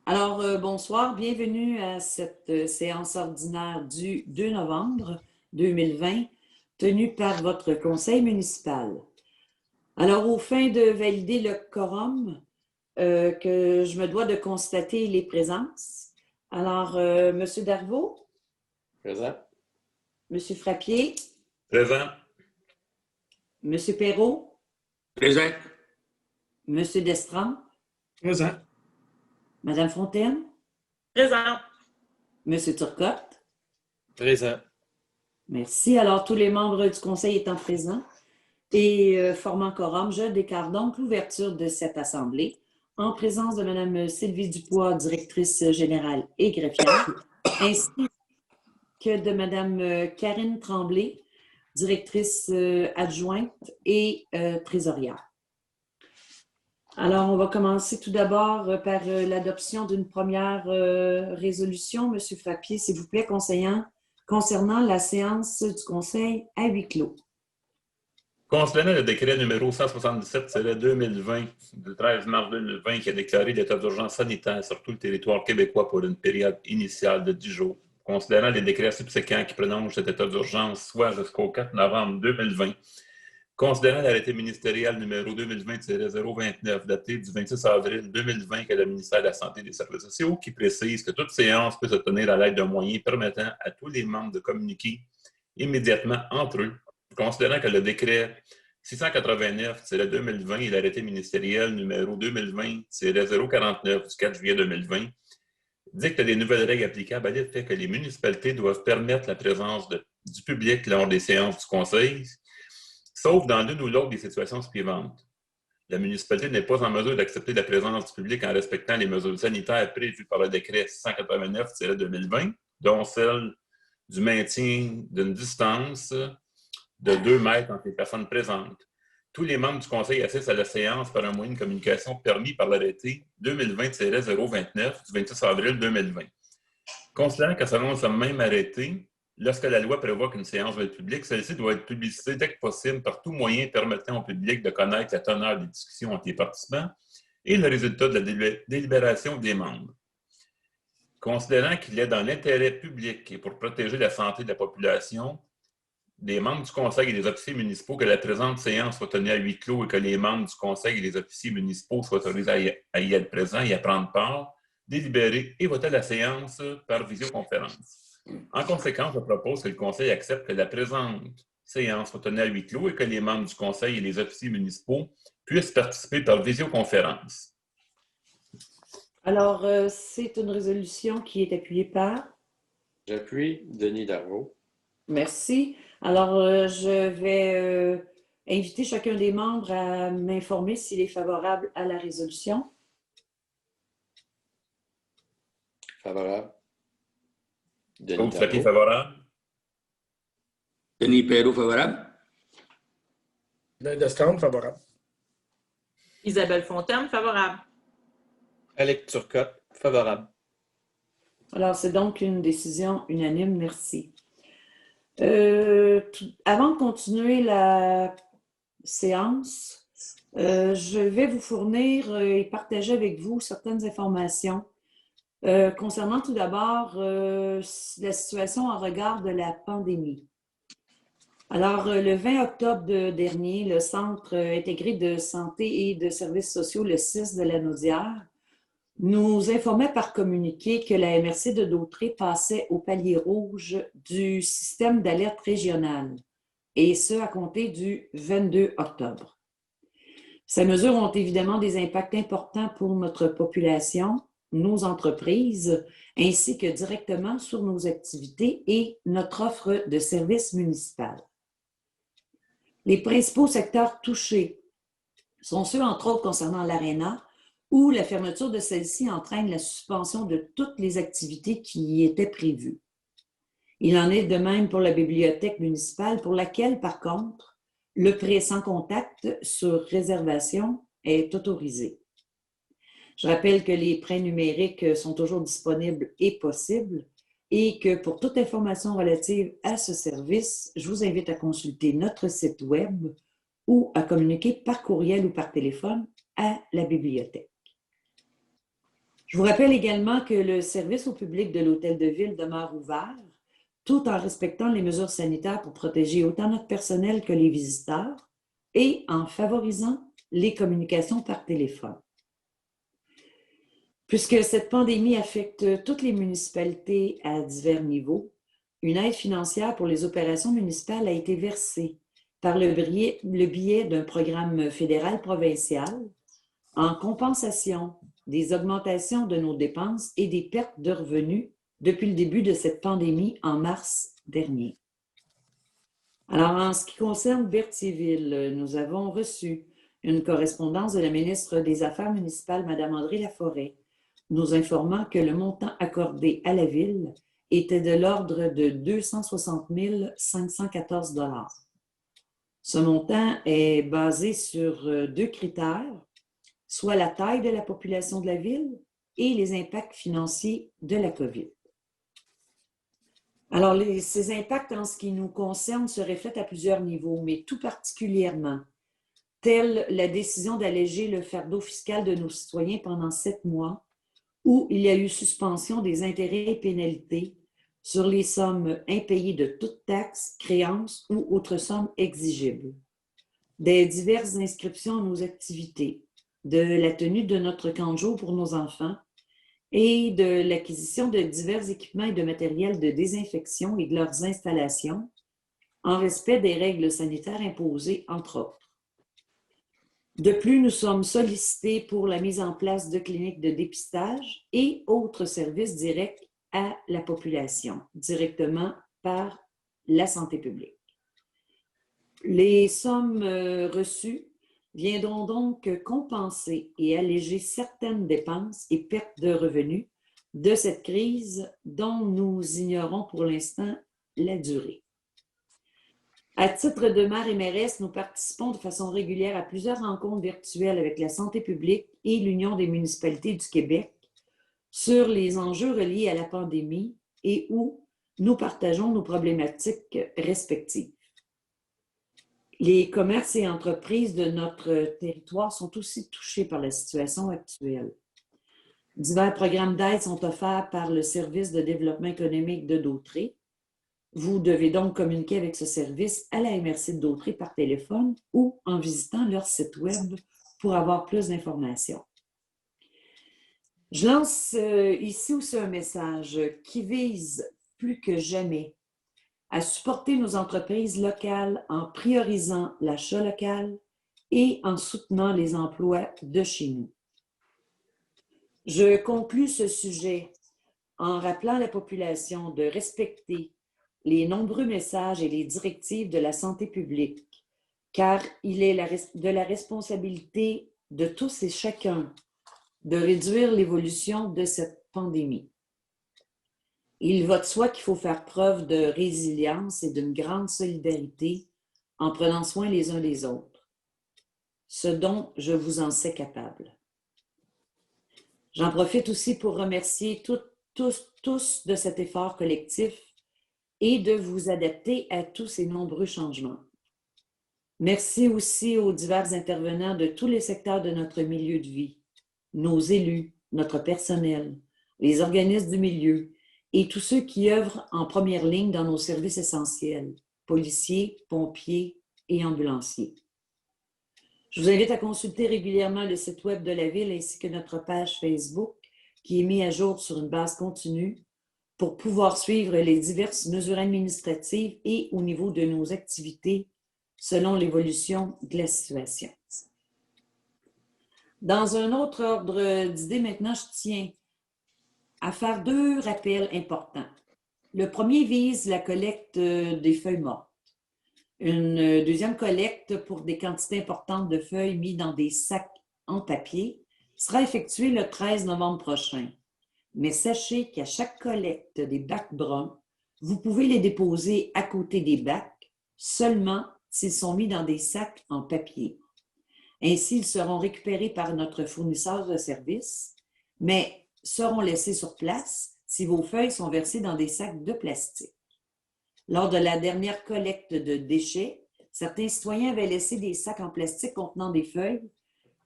Bonsoir, bienvenue à cette séance ordinaire du 2 novembre 2020, tenue par votre conseil municipal. Alors, aux fins de valider le quorum, que je me dois de constater les présences. Alors, M. Darvaux, Présent. M. Frappier, Présent. M. Perrault, Présent. M. Destremps, Présent. Mme Fontaine, Présent. M. Turcotte. Présent. Merci. Alors, tous les membres du conseil étant présents et formant quorum, je déclare donc l'ouverture de cette assemblée en présence de Mme Sylvie Dupois, directrice générale et greffière, ainsi que de Mme Karine Tremblay, directrice adjointe et trésorière. Alors, on va commencer tout d'abord par l'adoption d'une première résolution. Monsieur Frappier, s'il vous plaît, concernant la séance du conseil à huis clos. Concernant le décret numéro 177-2020 du 13 mars 2020 qui a déclaré l'état d'urgence sanitaire sur tout le territoire québécois pour une période initiale de 10 jours, considérant les décrets subséquents qui prononcent cet état d'urgence, soit jusqu'au 4 novembre 2020, considérant l'arrêté ministériel numéro 2020-029 daté du 26 avril 2020 que le ministère de la Santé et des Services sociaux qui précise que toute séance peut se tenir à l'aide d'un moyen permettant à tous les membres de communiquer immédiatement entre eux, considérant que le décret 689-2020 et l'arrêté ministériel numéro 2020-049 du 4 juillet 2020 dictent les nouvelles règles applicables à l'effet que les municipalités doivent permettre la présence du public lors des séances du Conseil, sauf dans l'une ou l'autre des situations suivantes. La municipalité n'est pas en mesure d'accepter la présence du public en respectant les mesures sanitaires prévues par le décret 689-2020, dont celle du maintien d'une distance de 2 mètres entre les personnes présentes. Tous les membres du Conseil assistent à la séance par un moyen de communication permis par l'arrêté 2020-029 du 26 avril 2020. Considérant que selon ce même arrêté, lorsque la loi prévoit qu'une séance va être publique, celle-ci doit être publicitée dès que possible par tout moyen permettant au public de connaître la teneur des discussions entre les participants et le résultat de la délibération des membres. Considérant qu'il est dans l'intérêt public et pour protéger la santé de la population, des membres du Conseil et des officiers municipaux que la présente séance soit tenue à huis clos et que les membres du Conseil et les officiers municipaux soient autorisés à y être présents et à prendre part, délibérer et voter la séance par visioconférence. En conséquence, je propose que le Conseil accepte que la présente séance soit tenue à huis clos et que les membres du Conseil et les officiers municipaux puissent participer par visioconférence. Alors, c'est une résolution qui est appuyée par? J'appuie Denis Darvaux. Merci. Alors, je vais inviter chacun des membres à m'informer s'il est favorable à la résolution. Favorable. Denis Frappier favorable. Denis Perrault favorable. Destremps favorable. Isabelle Fontaine, favorable. Alex Turcotte, favorable. Alors, c'est donc une décision unanime. Merci. Avant de continuer la séance, je vais vous fournir et partager avec vous certaines informations concernant tout d'abord la situation en regard de la pandémie. Alors, le 20 octobre dernier, le Centre intégré de santé et de services sociaux, le CIS de la Naudière, nous informait par communiqué que la MRC de Dautré passait au palier rouge du système d'alerte régionale, et ce à compter du 22 octobre. Ces mesures ont évidemment des impacts importants pour notre population, nos entreprises, ainsi que directement sur nos activités et notre offre de services municipaux. Les principaux secteurs touchés sont ceux, entre autres, concernant l'ARENA, où la fermeture de celle-ci entraîne la suspension de toutes les activités qui y étaient prévues. Il en est de même pour la bibliothèque municipale, pour laquelle, par contre, le prêt sans contact sur réservation est autorisé. Je rappelle que les prêts numériques sont toujours disponibles et possibles et que pour toute information relative à ce service, je vous invite à consulter notre site web ou à communiquer par courriel ou par téléphone à la bibliothèque. Je Je vous rappelle également que le service au public de l'Hôtel de Ville demeure ouvert, tout en respectant les mesures sanitaires pour protéger autant notre personnel que les visiteurs et en favorisant les communications par téléphone. Puisque cette pandémie affecte toutes les municipalités à divers niveaux, une aide financière pour les opérations municipales a été versée par le biais d'un programme fédéral-provincial en compensation des augmentations de nos dépenses et des pertes de revenus depuis le début de cette pandémie en mars dernier. Alors, en ce qui concerne Berthierville, nous avons reçu une correspondance de la ministre des Affaires municipales, Mme André Laforêt, nous informant que le montant accordé à la Ville était de l'ordre de 260 514 $. Ce montant est basé sur deux critères, soit la taille de la population de la Ville et les impacts financiers de la COVID. Alors, ces impacts en ce qui nous concerne se reflètent à plusieurs niveaux, mais tout particulièrement, telle la décision d'alléger le fardeau fiscal de nos citoyens pendant 7 mois, où il y a eu suspension des intérêts et pénalités sur les sommes impayées de toutes taxes, créances ou autres sommes exigibles, des diverses inscriptions à nos activités, de la tenue de notre camp de jour pour nos enfants et de l'acquisition de divers équipements et de matériel de désinfection et de leurs installations en respect des règles sanitaires imposées, entre autres. De plus, nous sommes sollicités pour la mise en place de cliniques de dépistage et autres services directs à la population, directement par la santé publique. Les sommes reçues viendront donc compenser et alléger certaines dépenses et pertes de revenus de cette crise dont nous ignorons pour l'instant la durée. À titre de maire et mairesse, nous participons de façon régulière à plusieurs rencontres virtuelles avec la santé publique et l'Union des municipalités du Québec sur les enjeux reliés à la pandémie et où nous partageons nos problématiques respectives. Les commerces et entreprises de notre territoire sont aussi touchés par la situation actuelle. Divers programmes d'aide sont offerts par le Service de développement économique de Dautré. Vous devez donc communiquer avec ce service à la MRC de Dautré par téléphone ou en visitant leur site web pour avoir plus d'informations. Je lance ici aussi un message qui vise plus que jamais à supporter nos entreprises locales en priorisant l'achat local et en soutenant les emplois de chez nous. Je conclus ce sujet en rappelant à la population de respecter les nombreux messages et les directives de la santé publique, car il est de la responsabilité de tous et chacun de réduire l'évolution de cette pandémie. Il va de soi qu'il faut faire preuve de résilience et d'une grande solidarité en prenant soin les uns des autres, ce dont je vous en sais capable. J'en profite aussi pour remercier tous de cet effort collectif et de vous adapter à tous ces nombreux changements. Merci aussi aux divers intervenants de tous les secteurs de notre milieu de vie, nos élus, notre personnel, les organismes du milieu et tous ceux qui œuvrent en première ligne dans nos services essentiels, policiers, pompiers et ambulanciers. Je vous invite à consulter régulièrement le site web de la Ville ainsi que notre page Facebook qui est mis à jour sur une base continue pour pouvoir suivre les diverses mesures administratives et au niveau de nos activités selon l'évolution de la situation. Dans un autre ordre d'idées, maintenant, je tiens à faire 2 rappels importants. Le premier vise la collecte des feuilles mortes. Une deuxième collecte pour des quantités importantes de feuilles mises dans des sacs en papier sera effectuée le 13 novembre prochain. Mais sachez qu'à chaque collecte des bacs bruns, vous pouvez les déposer à côté des bacs seulement s'ils sont mis dans des sacs en papier. Ainsi, ils seront récupérés par notre fournisseur de services, mais seront laissés sur place si vos feuilles sont versées dans des sacs de plastique. Lors de la dernière collecte de déchets, certains citoyens avaient laissé des sacs en plastique contenant des feuilles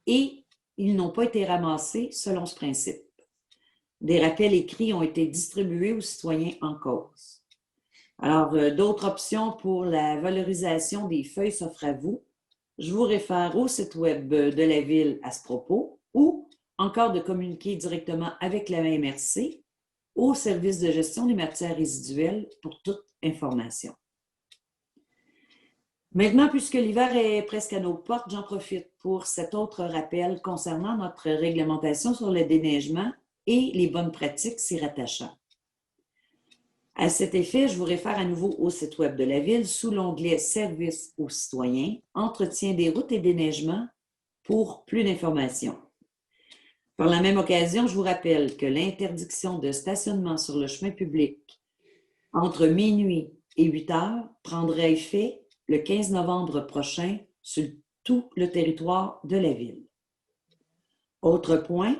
et ils n'ont pas été ramassés selon ce principe. Des rappels écrits ont été distribués aux citoyens en cause. Alors, d'autres options pour la valorisation des feuilles s'offrent à vous. Je vous réfère au site web de la Ville à ce propos ou encore de communiquer directement avec la MRC au service de gestion des matières résiduelles pour toute information. Maintenant, puisque l'hiver est presque à nos portes, j'en profite pour cet autre rappel concernant notre réglementation sur le déneigement et les bonnes pratiques s'y rattachant. À cet effet, je vous réfère à nouveau au site web de la Ville sous l'onglet « Services aux citoyens, entretien des routes et déneigement » pour plus d'informations. Par la même occasion, je vous rappelle que l'interdiction de stationnement sur le chemin public entre minuit et 8 heures prendra effet le 15 novembre prochain sur tout le territoire de la Ville. Autre point,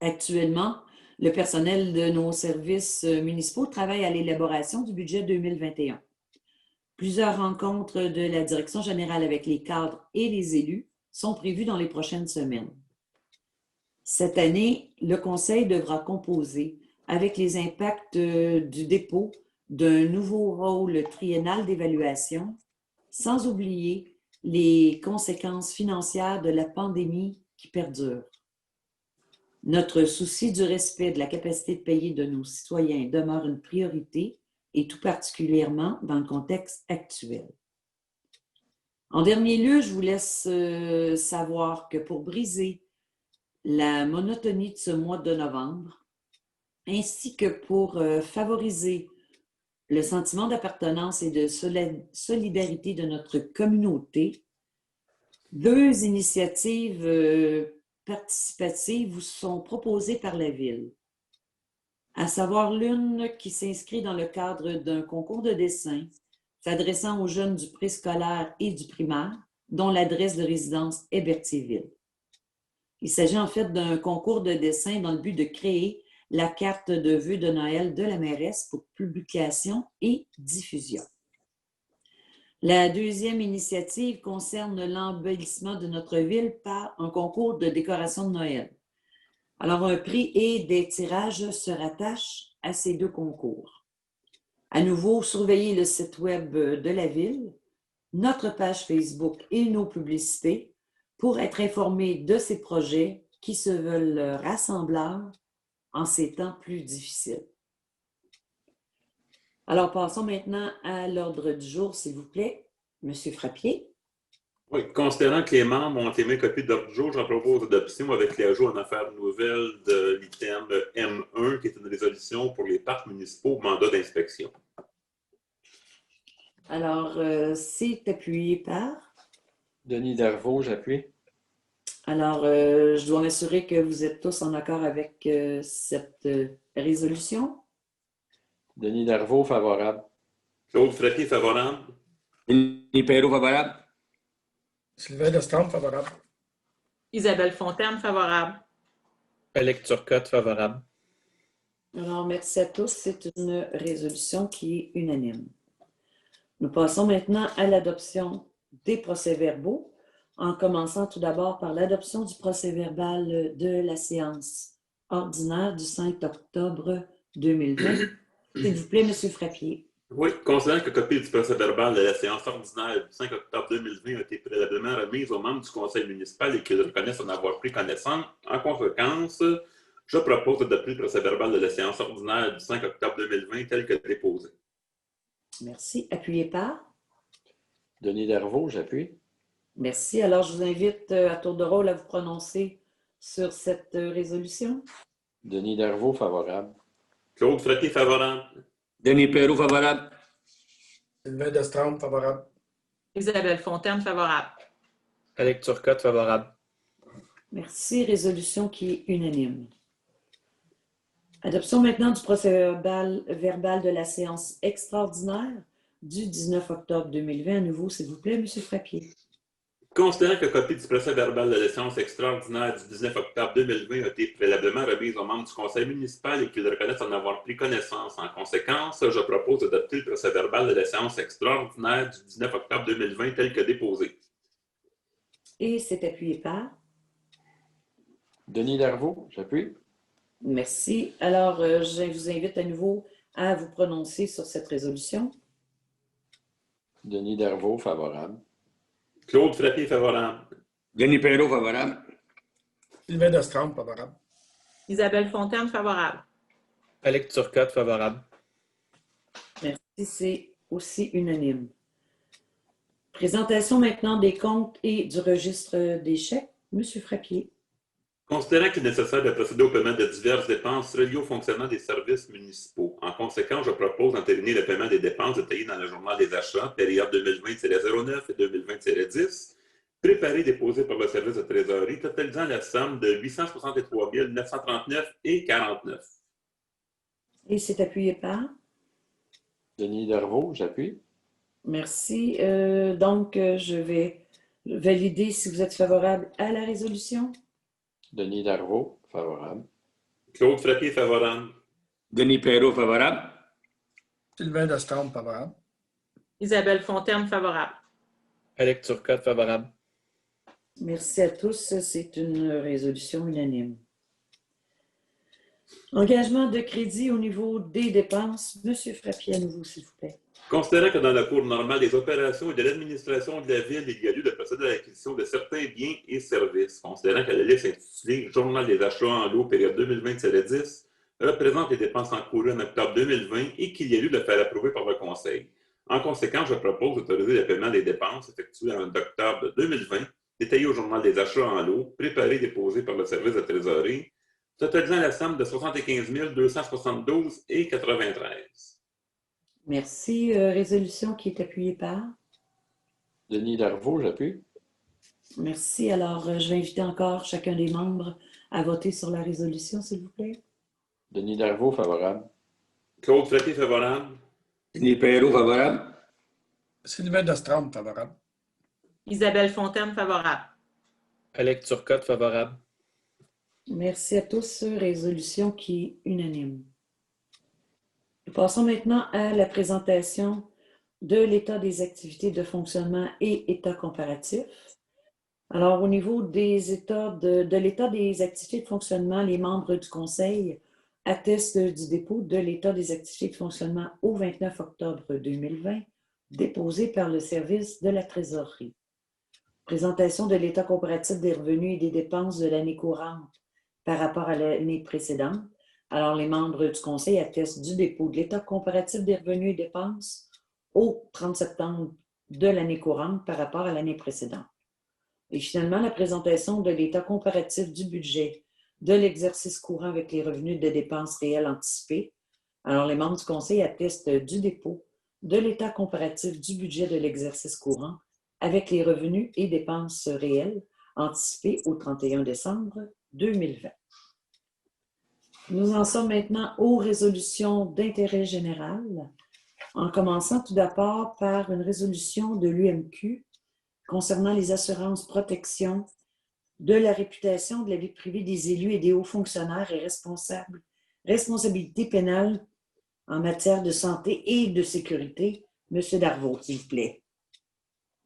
actuellement, le personnel de nos services municipaux travaille à l'élaboration du budget 2021. Plusieurs rencontres de la Direction générale avec les cadres et les élus sont prévues dans les prochaines semaines. Cette année, le Conseil devra composer avec les impacts du dépôt d'un nouveau rôle triennal d'évaluation, sans oublier les conséquences financières de la pandémie qui perdure. Notre souci du respect de la capacité de payer de nos citoyens demeure une priorité, et tout particulièrement dans le contexte actuel. En dernier lieu, je vous laisse savoir que pour briser la monotonie de ce mois de novembre, ainsi que pour favoriser le sentiment d'appartenance et de solidarité de notre communauté, 2 initiatives participatives vous sont proposées par la Ville, à savoir l'une qui s'inscrit dans le cadre d'un concours de dessin s'adressant aux jeunes du préscolaire et du primaire, dont l'adresse de résidence est Berthierville. Il s'agit en fait d'un concours de dessin dans le but de créer la carte de vœux de Noël de la mairesse pour publication et diffusion. La deuxième initiative concerne l'embellissement de notre ville par un concours de décoration de Noël. Alors, un prix et des tirages se rattachent à ces 2 concours. À nouveau, surveillez le site web de la Ville, notre page Facebook et nos publicités pour être informé de ces projets qui se veulent rassembleurs en ces temps plus difficiles. Alors, passons maintenant à l'ordre du jour, s'il vous plaît. Monsieur Frappier. Oui, considérant que les membres ont aimé copie de l'ordre du jour, j'en propose l'adoption avec l'ajout en affaires nouvelles de l'item M1, qui est une résolution pour les parcs municipaux mandat d'inspection. Alors, c'est appuyé par... Denis Darvaux, j'appuie. Alors, je dois m'assurer que vous êtes tous en accord avec cette résolution. Denis Darvaux, favorable. Claude Frappier, favorable. Denis Perrault, favorable. Sylvain Destrempe, favorable. Isabelle Fontaine, favorable. Alex Turcotte, favorable. Alors, merci à tous. C'est une résolution qui est unanime. Nous passons maintenant à l'adoption des procès-verbaux, en commençant tout d'abord par l'adoption du procès-verbal de la séance ordinaire du 5 octobre 2020. S'il vous plaît, M. Frappier. Oui, considérant que copie du procès-verbal de la séance ordinaire du 5 octobre 2020 a été préalablement remise aux membres du conseil municipal et qu'ils reconnaissent en avoir pris connaissance, en conséquence, je propose d'adopter le procès-verbal de la séance ordinaire du 5 octobre 2020 tel que déposé. Merci. Appuyé par? Denis Darvaux, j'appuie. Merci. Alors, je vous invite à tour de rôle à vous prononcer sur cette résolution. Denis Darvaux, favorable. Claude Frappier, favorable. Denis Perrault, favorable. Sylvain Destrempe, favorable. Isabelle Fontaine, favorable. Alex Turcotte, favorable. Merci. Résolution qui est unanime. Adoption maintenant du procès-verbal de la séance extraordinaire du 19 octobre 2020. À nouveau, s'il vous plaît, M. Frappier. Considérant que copie du procès-verbal de la séance extraordinaire du 19 octobre 2020 a été préalablement remise aux membres du conseil municipal et qu'ils reconnaissent en avoir pris connaissance, en conséquence, je propose d'adopter le procès-verbal de la séance extraordinaire du 19 octobre 2020 tel que déposé. Et c'est appuyé par? Denis Darvaux, j'appuie. Merci. Alors, je vous invite à nouveau à vous prononcer sur cette résolution. Denis Darvaux, favorable. Claude Frappier, favorable. Denis Perrault, favorable. Sylvain Destrempe, favorable. Isabelle Fontaine, favorable. Alex Turcotte, favorable. Merci, c'est aussi unanime. Présentation maintenant des comptes et du registre des chèques. Monsieur Frappier. Considérant qu'il est nécessaire de procéder au paiement de diverses dépenses reliées au fonctionnement des services municipaux. En conséquence, je propose d'entériner le paiement des dépenses détaillées dans le journal des achats, période 2020-09 et 2020-10, préparé et déposé par le service de trésorerie, totalisant la somme de 863 939,49 $. Et c'est appuyé par? Denis Darvaux, j'appuie. Merci. Donc, je vais valider si vous êtes favorable à la résolution. Denis Darvaux, favorable. Claude Frappier, favorable. Denis Perrault, favorable. Sylvain Destrempe, favorable. Isabelle Fontaine, favorable. Alex Turcotte, favorable. Merci à tous. C'est une résolution unanime. Engagement de crédit au niveau des dépenses. Monsieur Frappier, à nouveau, s'il vous plaît. Considérant que dans le cours normal des opérations et de l'administration de la Ville, il y a lieu de procéder à l'acquisition de certains biens et services, considérant que la liste intitulée Journal des achats en lot, période 2020-10, représente les dépenses encourues en octobre 2020 et qu'il y a lieu de le faire approuver par le Conseil. En conséquence, je propose d'autoriser le paiement des dépenses effectuées en octobre 2020, détaillées au Journal des achats en lot, préparé et déposé par le service de trésorerie, totalisant la somme de 75 272,93 $. Merci. Résolution qui est appuyée par? Denis Darvaux, j'appuie. Merci. Alors, je vais inviter encore chacun des membres à voter sur la résolution, s'il vous plaît. Denis Darvaux, favorable. Claude Frappier, favorable. Denis Perrault, favorable. Sylvain Destrempe, favorable. Isabelle Fontaine, favorable. Alex Turcotte, favorable. Merci à tous. Résolution qui est unanime. Nous passons maintenant à la présentation de l'état des activités de fonctionnement et état comparatif. Alors, au niveau des états de l'état des activités de fonctionnement, les membres du Conseil attestent du dépôt de l'état des activités de fonctionnement au 29 octobre 2020, déposé par le service de la Trésorerie. Présentation de l'état comparatif des revenus et des dépenses de l'année courante par rapport à l'année précédente. Alors, les membres du Conseil attestent du dépôt de l'état comparatif des revenus et dépenses au 30 septembre de l'année courante par rapport à l'année précédente. Et finalement, la présentation de l'état comparatif du budget de l'exercice courant avec les revenus de dépenses réelles anticipées. Alors, les membres du Conseil attestent du dépôt de l'état comparatif du budget de l'exercice courant avec les revenus et dépenses réelles anticipées au 31 décembre 2020. Nous en sommes maintenant aux résolutions d'intérêt général, en commençant tout d'abord par une résolution de l'UMQ concernant les assurances protection de la réputation, de la vie privée des élus et des hauts fonctionnaires et responsabilité pénale en matière de santé et de sécurité. Monsieur Darvaux, s'il vous plaît.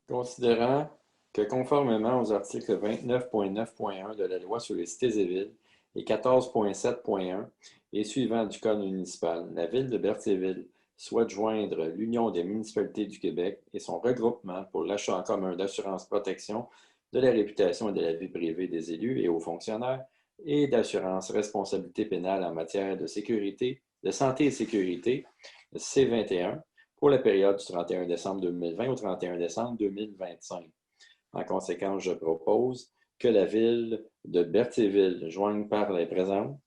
Considérant que conformément aux articles 29.9.1 de la Loi sur les cités et villes et 14.7.1 et suivants du Code municipal, la Ville de Berthierville souhaite joindre l'Union des municipalités du Québec et son regroupement pour l'achat en commun d'assurance protection de la réputation et de la vie privée des élus et hauts fonctionnaires et d'assurance responsabilité pénale en matière de sécurité, de santé et sécurité, C21, pour la période du 31 décembre 2020 au 31 décembre 2025. En conséquence, je propose que la Ville de Berthierville joigne par les présentes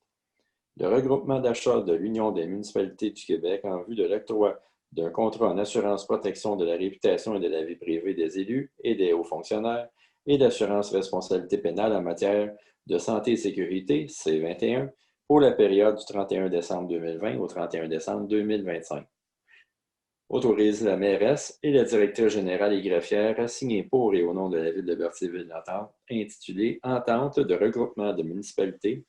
le regroupement d'achat de l'Union des municipalités du Québec en vue de l'octroi d'un contrat en assurance protection de la réputation et de la vie privée des élus et des hauts fonctionnaires et d'assurance responsabilité pénale en matière de santé et sécurité, C21, pour la période du 31 décembre 2020 au 31 décembre 2025. Autorise la mairesse et la directrice générale et greffière à signer pour et au nom de la Ville de Berthierville l'entente intitulée « Entente de regroupement de municipalités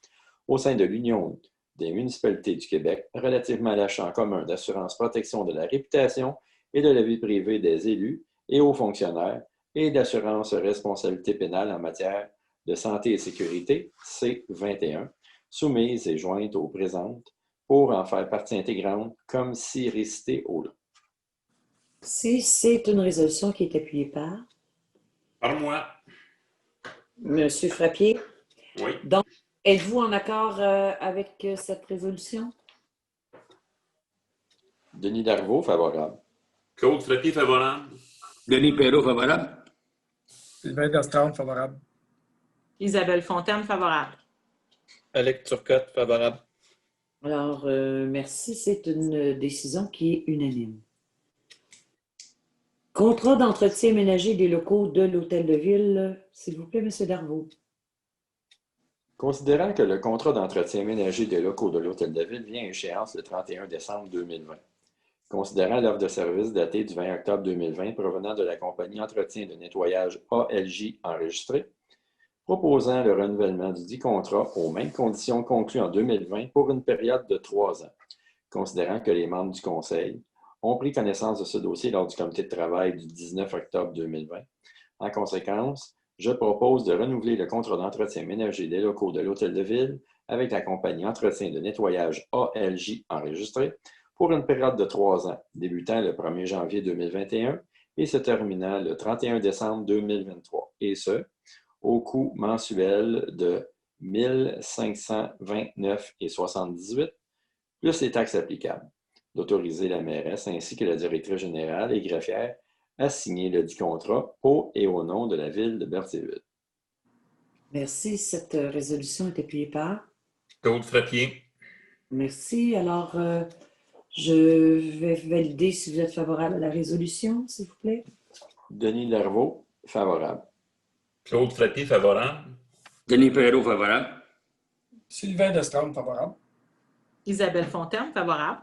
au sein de l'Union des municipalités du Québec relativement à l'achat en commun d'assurance protection de la réputation et de la vie privée des élus et hauts fonctionnaires et d'assurance responsabilité pénale en matière de santé et sécurité, C21, soumises et jointes aux présentes, pour en faire partie intégrante, comme si récité au long. Si c'est une résolution qui est appuyée par Par moi. Monsieur Frappier. Oui. Donc, êtes-vous en accord avec cette résolution? Denis Darvaux, favorable. Claude Frappier, favorable. Denis Perrault, favorable. Sylvain Destraume, favorable. Isabelle Fontaine, favorable. Alex Turcotte, favorable. Alors, merci. C'est une décision qui est unanime. Contrat d'entretien ménager des locaux de l'Hôtel de Ville. S'il vous plaît, M. Darvaux. Considérant que le contrat d'entretien ménager des locaux de l'Hôtel de Ville vient à échéance le 31 décembre 2020. Considérant l'offre de service datée du 20 octobre 2020 provenant de la compagnie Entretien de nettoyage ALJ enregistrée, proposant le renouvellement du dit contrat aux mêmes conditions conclues en 2020 pour une période de 3 ans, considérant que les membres du Conseil ont pris connaissance de ce dossier lors du comité de travail du 19 octobre 2020. En conséquence, je propose de renouveler le contrat d'entretien ménager des locaux de l'Hôtel de Ville avec la compagnie Entretien de nettoyage ALJ enregistrée pour une période de 3 ans, débutant le 1er janvier 2021 et se terminant le 31 décembre 2023, et ce, au coût mensuel de 1 529,78 plus les taxes applicables, d'autoriser la mairesse ainsi que la directrice générale et greffière à signer le dit contrat au et au nom de la ville de Berthierville. Merci. Cette résolution est appuyée par. Claude Frappier. Merci. Alors, je vais valider si vous êtes favorable à la résolution, s'il vous plaît. Denis Darvaux, favorable. Claude Frappier, favorable. Denis Perrault, favorable. Sylvain Destraume, favorable. Isabelle Fontaine, favorable.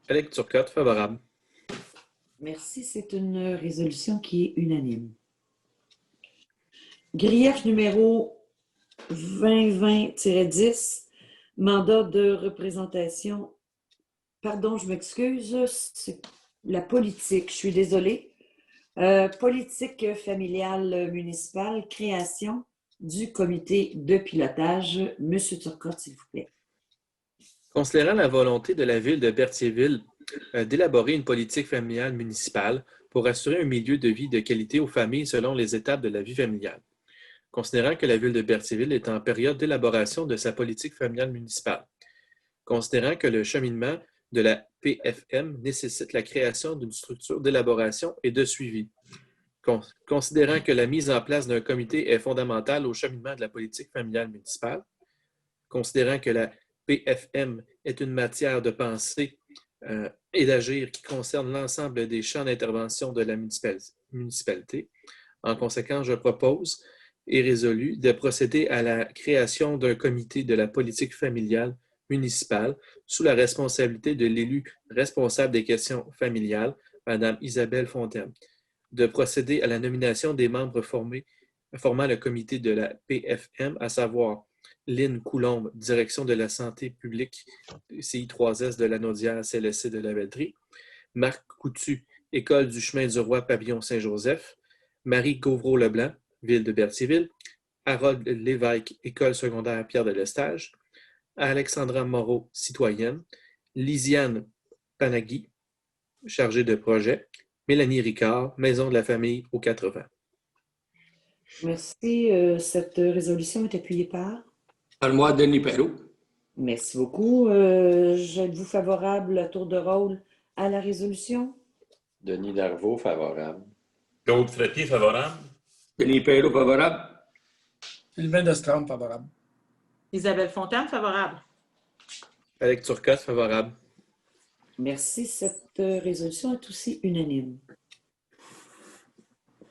Alex Turcotte, favorable. Merci. C'est une résolution qui est unanime. Grief numéro 2020-10, mandat de représentation. Pardon, je m'excuse, c'est la politique, je suis désolée. Politique familiale municipale, création du comité de pilotage. Monsieur Turcotte, s'il vous plaît. Considérant la volonté de la ville de Berthierville d'élaborer une politique familiale municipale pour assurer un milieu de vie de qualité aux familles selon les étapes de la vie familiale. Considérant que la ville de Berthierville est en période d'élaboration de sa politique familiale municipale. Considérant que le cheminement de la PFM nécessite la création d'une structure d'élaboration et de suivi. Considérant que la mise en place d'un comité est fondamentale au cheminement de la politique familiale municipale. Considérant que la PFM est une matière de pensée et d'agir qui concerne l'ensemble des champs d'intervention de la municipalité. En conséquence, je propose et résolu de procéder à la création d'un comité de la politique familiale municipale sous la responsabilité de l'élu responsable des questions familiales, Mme Isabelle Fontaine, de procéder à la nomination des membres formant le comité de la PFM, à savoir Lynne Coulombe, direction de la santé publique, CI3S de la Naudière, CLSC de la Velleterie, Marc Coutu, École du chemin du roi Pavillon Saint-Joseph, Marie Gauvreau-Leblanc, ville de Berthierville, Harold Lévesque, École secondaire Pierre de Lestage, Alexandra Moreau, citoyenne, Lisiane Panagui, chargée de projet, Mélanie Ricard, Maison de la famille aux 80. Merci. Cette résolution est appuyée par. Par moi, Denis Perrault. Merci beaucoup. Êtes-vous favorable à tour de rôle à la résolution? Denis Darvaux, favorable. Claude Frappier, favorable. Denis Perrault, favorable. Sylvain Destraume, favorable. Isabelle Fontaine, favorable. Alex Turcotte, favorable. Merci. Cette résolution est aussi unanime.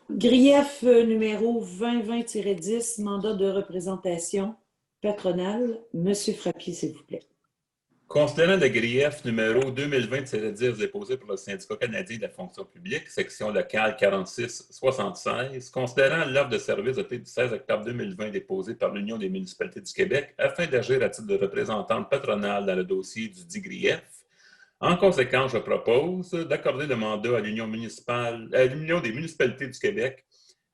Grief numéro 2020-10, mandat de représentation patronale. Monsieur Frappier, s'il vous plaît. Considérant le grief numéro 2020-10 déposé par le Syndicat canadien de la fonction publique, section locale 4676, considérant l'offre de service datée du 16 octobre 2020 déposée par l'Union des municipalités du Québec afin d'agir à titre de représentante patronale dans le dossier du dit grief, en conséquence, je propose d'accorder le mandat à l'Union des municipalités du Québec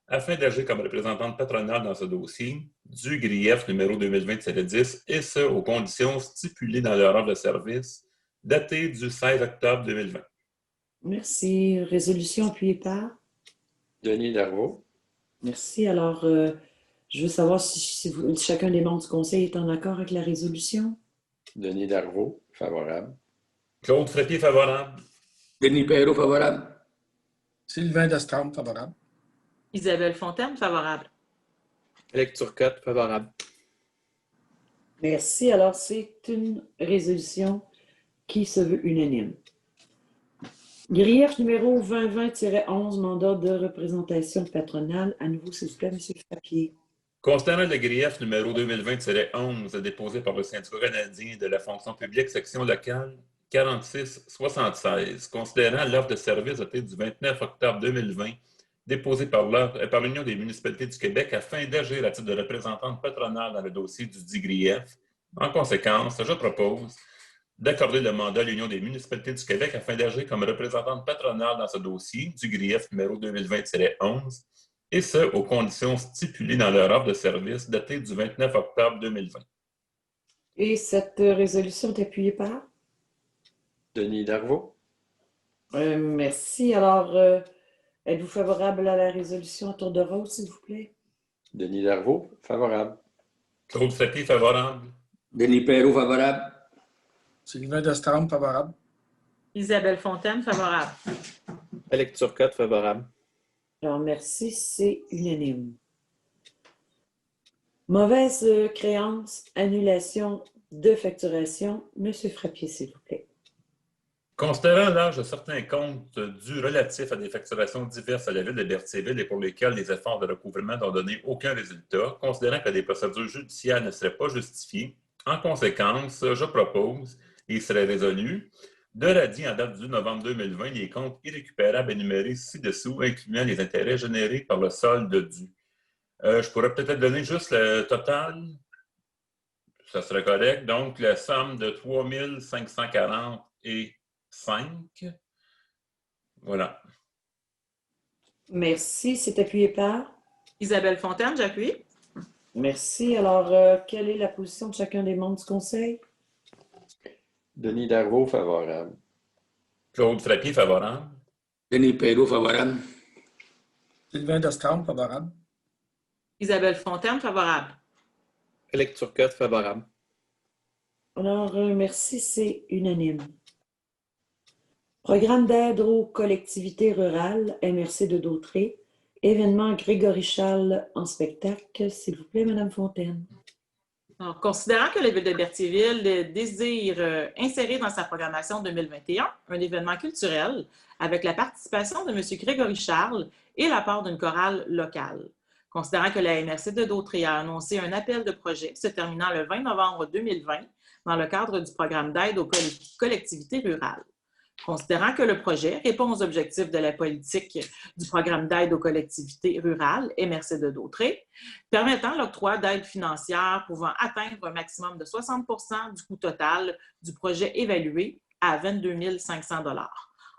afin d'agir comme représentante patronale dans ce dossier du grief numéro 2020-10 et ce, aux conditions stipulées dans leur ordre de service daté du 16 octobre 2020. Merci. Résolution appuyée par? Denis Darvaux. Merci. Alors, je veux savoir si chacun des membres du Conseil est en accord avec la résolution. Denis Darvaux, favorable. Claude Frappier, favorable. Denis Perrault, favorable. Sylvain Destrame, favorable. Isabelle Fontaine, favorable. Alex Turcotte, favorable. Merci. Alors, c'est une résolution qui se veut unanime. Grief numéro 2020-11, mandat de représentation patronale. À nouveau, s'il vous plaît, M. Frappier. Considérant le grief numéro 2020-11 déposé par le syndicat canadien de la fonction publique, section locale 4676, considérant l'offre de service datée du 29 octobre 2020, déposée par l'Union des municipalités du Québec afin d'agir à titre de représentante patronale dans le dossier du dit grief. En conséquence, je propose d'accorder le mandat à l'Union des municipalités du Québec afin d'agir comme représentante patronale dans ce dossier du grief numéro 2020-11, et ce, aux conditions stipulées dans leur offre de service datée du 29 octobre 2020. Et cette résolution est appuyée par? Denis Darvaux. Merci. Alors, êtes-vous favorable à la résolution à tour de rôle, s'il vous plaît? Denis Darvaux, favorable. Claude Frappier, favorable. Denis Perrault, favorable. Sylvain Destrame, favorable. Isabelle Fontaine, favorable. Alex Turcotte, favorable. Alors, merci, c'est unanime. Mauvaise créance, annulation de facturation. Monsieur Frappier, s'il vous plaît. Considérant l'âge de certains comptes dus relatifs à des facturations diverses à la ville de Berthierville et pour lesquels les efforts de recouvrement n'ont donné aucun résultat, considérant que des procédures judiciaires ne seraient pas justifiées, en conséquence, je propose, et il serait résolu, de radier en date du novembre 2020 les comptes irrécupérables énumérés ci-dessous, incluant les intérêts générés par le solde dû. Je pourrais peut-être donner juste le total. Ça serait correct. Donc, la somme de 3 545. Voilà. Merci. C'est appuyé par? Isabelle Fontaine, j'appuie. Merci. Alors, quelle est la position de chacun des membres du Conseil? Denis Darvaux, favorable. Claude Frappier, favorable. Denis Perrault, favorable. Sylvain Destrame, favorable. Isabelle Fontaine, favorable. Alex Turcotte, favorable. Alors, merci, c'est unanime. Programme d'aide aux collectivités rurales, MRC de Dautré. Événement Grégory Charles en spectacle. S'il vous plaît, Mme Fontaine. Alors, considérant que la Ville de Berthierville désire insérer dans sa programmation 2021 un événement culturel avec la participation de M. Grégory Charles et la part d'une chorale locale. Considérant que la MRC de Dautré a annoncé un appel de projet se terminant le 20 novembre 2020 dans le cadre du programme d'aide aux collectivités rurales. Considérant que le projet répond aux objectifs de la politique du programme d'aide aux collectivités rurales, MRC de Dautré, permettant l'octroi d'aides financières pouvant atteindre un maximum de 60 % du coût total du projet évalué à 22 500 $.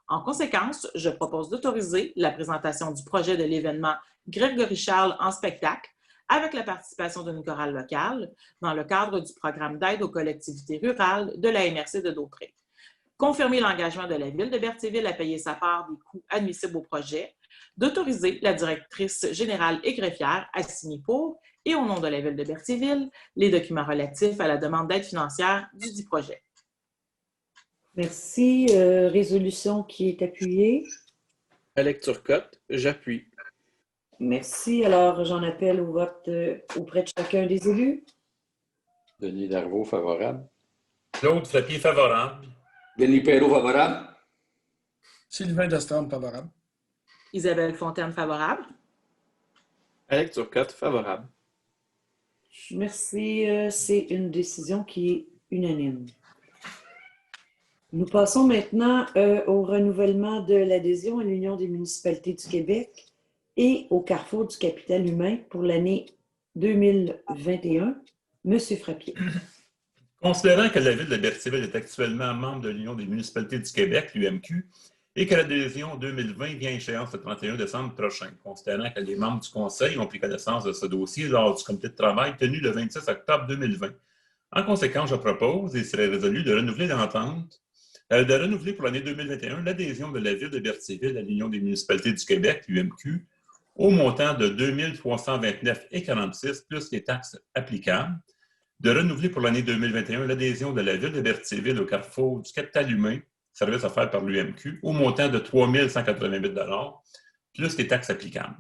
En conséquence, je propose d'autoriser la présentation du projet de l'événement Grégory Charles en spectacle avec la participation d'une chorale locale dans le cadre du programme d'aide aux collectivités rurales de la MRC de Dautré. Confirmer l'engagement de la Ville de Berthierville à payer sa part des coûts admissibles au projet, d'autoriser la directrice générale et greffière à signer pour et au nom de la Ville de Berthierville les documents relatifs à la demande d'aide financière du dit projet. Merci. Résolution qui est appuyée. Alex Turcotte, j'appuie. Merci. Alors, j'en appelle au vote auprès de chacun des élus. Denis Darvaux, favorable. Claude Frappier, favorable. Denis Perrault, favorable. Sylvain Destrame, favorable. Isabelle Fontaine, favorable. Alex Turcotte, favorable. Merci. C'est une décision qui est unanime. Nous passons maintenant au renouvellement de l'adhésion à l'Union des municipalités du Québec et au Carrefour du capital humain pour l'année 2021. Monsieur Frappier. Considérant que la Ville de Berthierville est actuellement membre de l'Union des municipalités du Québec, l'UMQ, et que l'adhésion 2020 vient à échéance le 31 décembre prochain, considérant que les membres du Conseil ont pris connaissance de ce dossier lors du comité de travail tenu le 26 octobre 2020. En conséquence, je propose, et il serait résolu, de renouveler l'entente, de renouveler pour l'année 2021 l'adhésion de la Ville de Berthierville à l'Union des municipalités du Québec, l'UMQ, au montant de 2 329,46 plus les taxes applicables, de renouveler pour l'année 2021 l'adhésion de la Ville de Berthierville au carrefour du capital humain, service offert par l'UMQ, au montant de 3 188 plus les taxes applicables.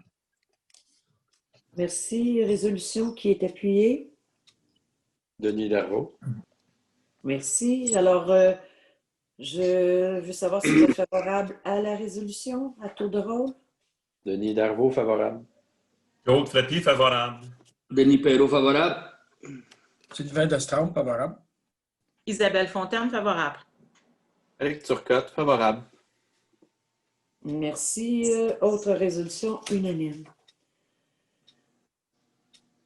Merci. Résolution qui est appuyée. Denis Darvaux. Merci. Alors, je veux savoir si vous êtes favorable à la résolution, à tour de rôle. Denis Darvaux, favorable. Claude Frappier, favorable. Denis Perrault, favorable. Sylvain Destraume, favorable. Isabelle Fontaine, favorable. Alex Turcotte, favorable. Merci. Autre résolution unanime.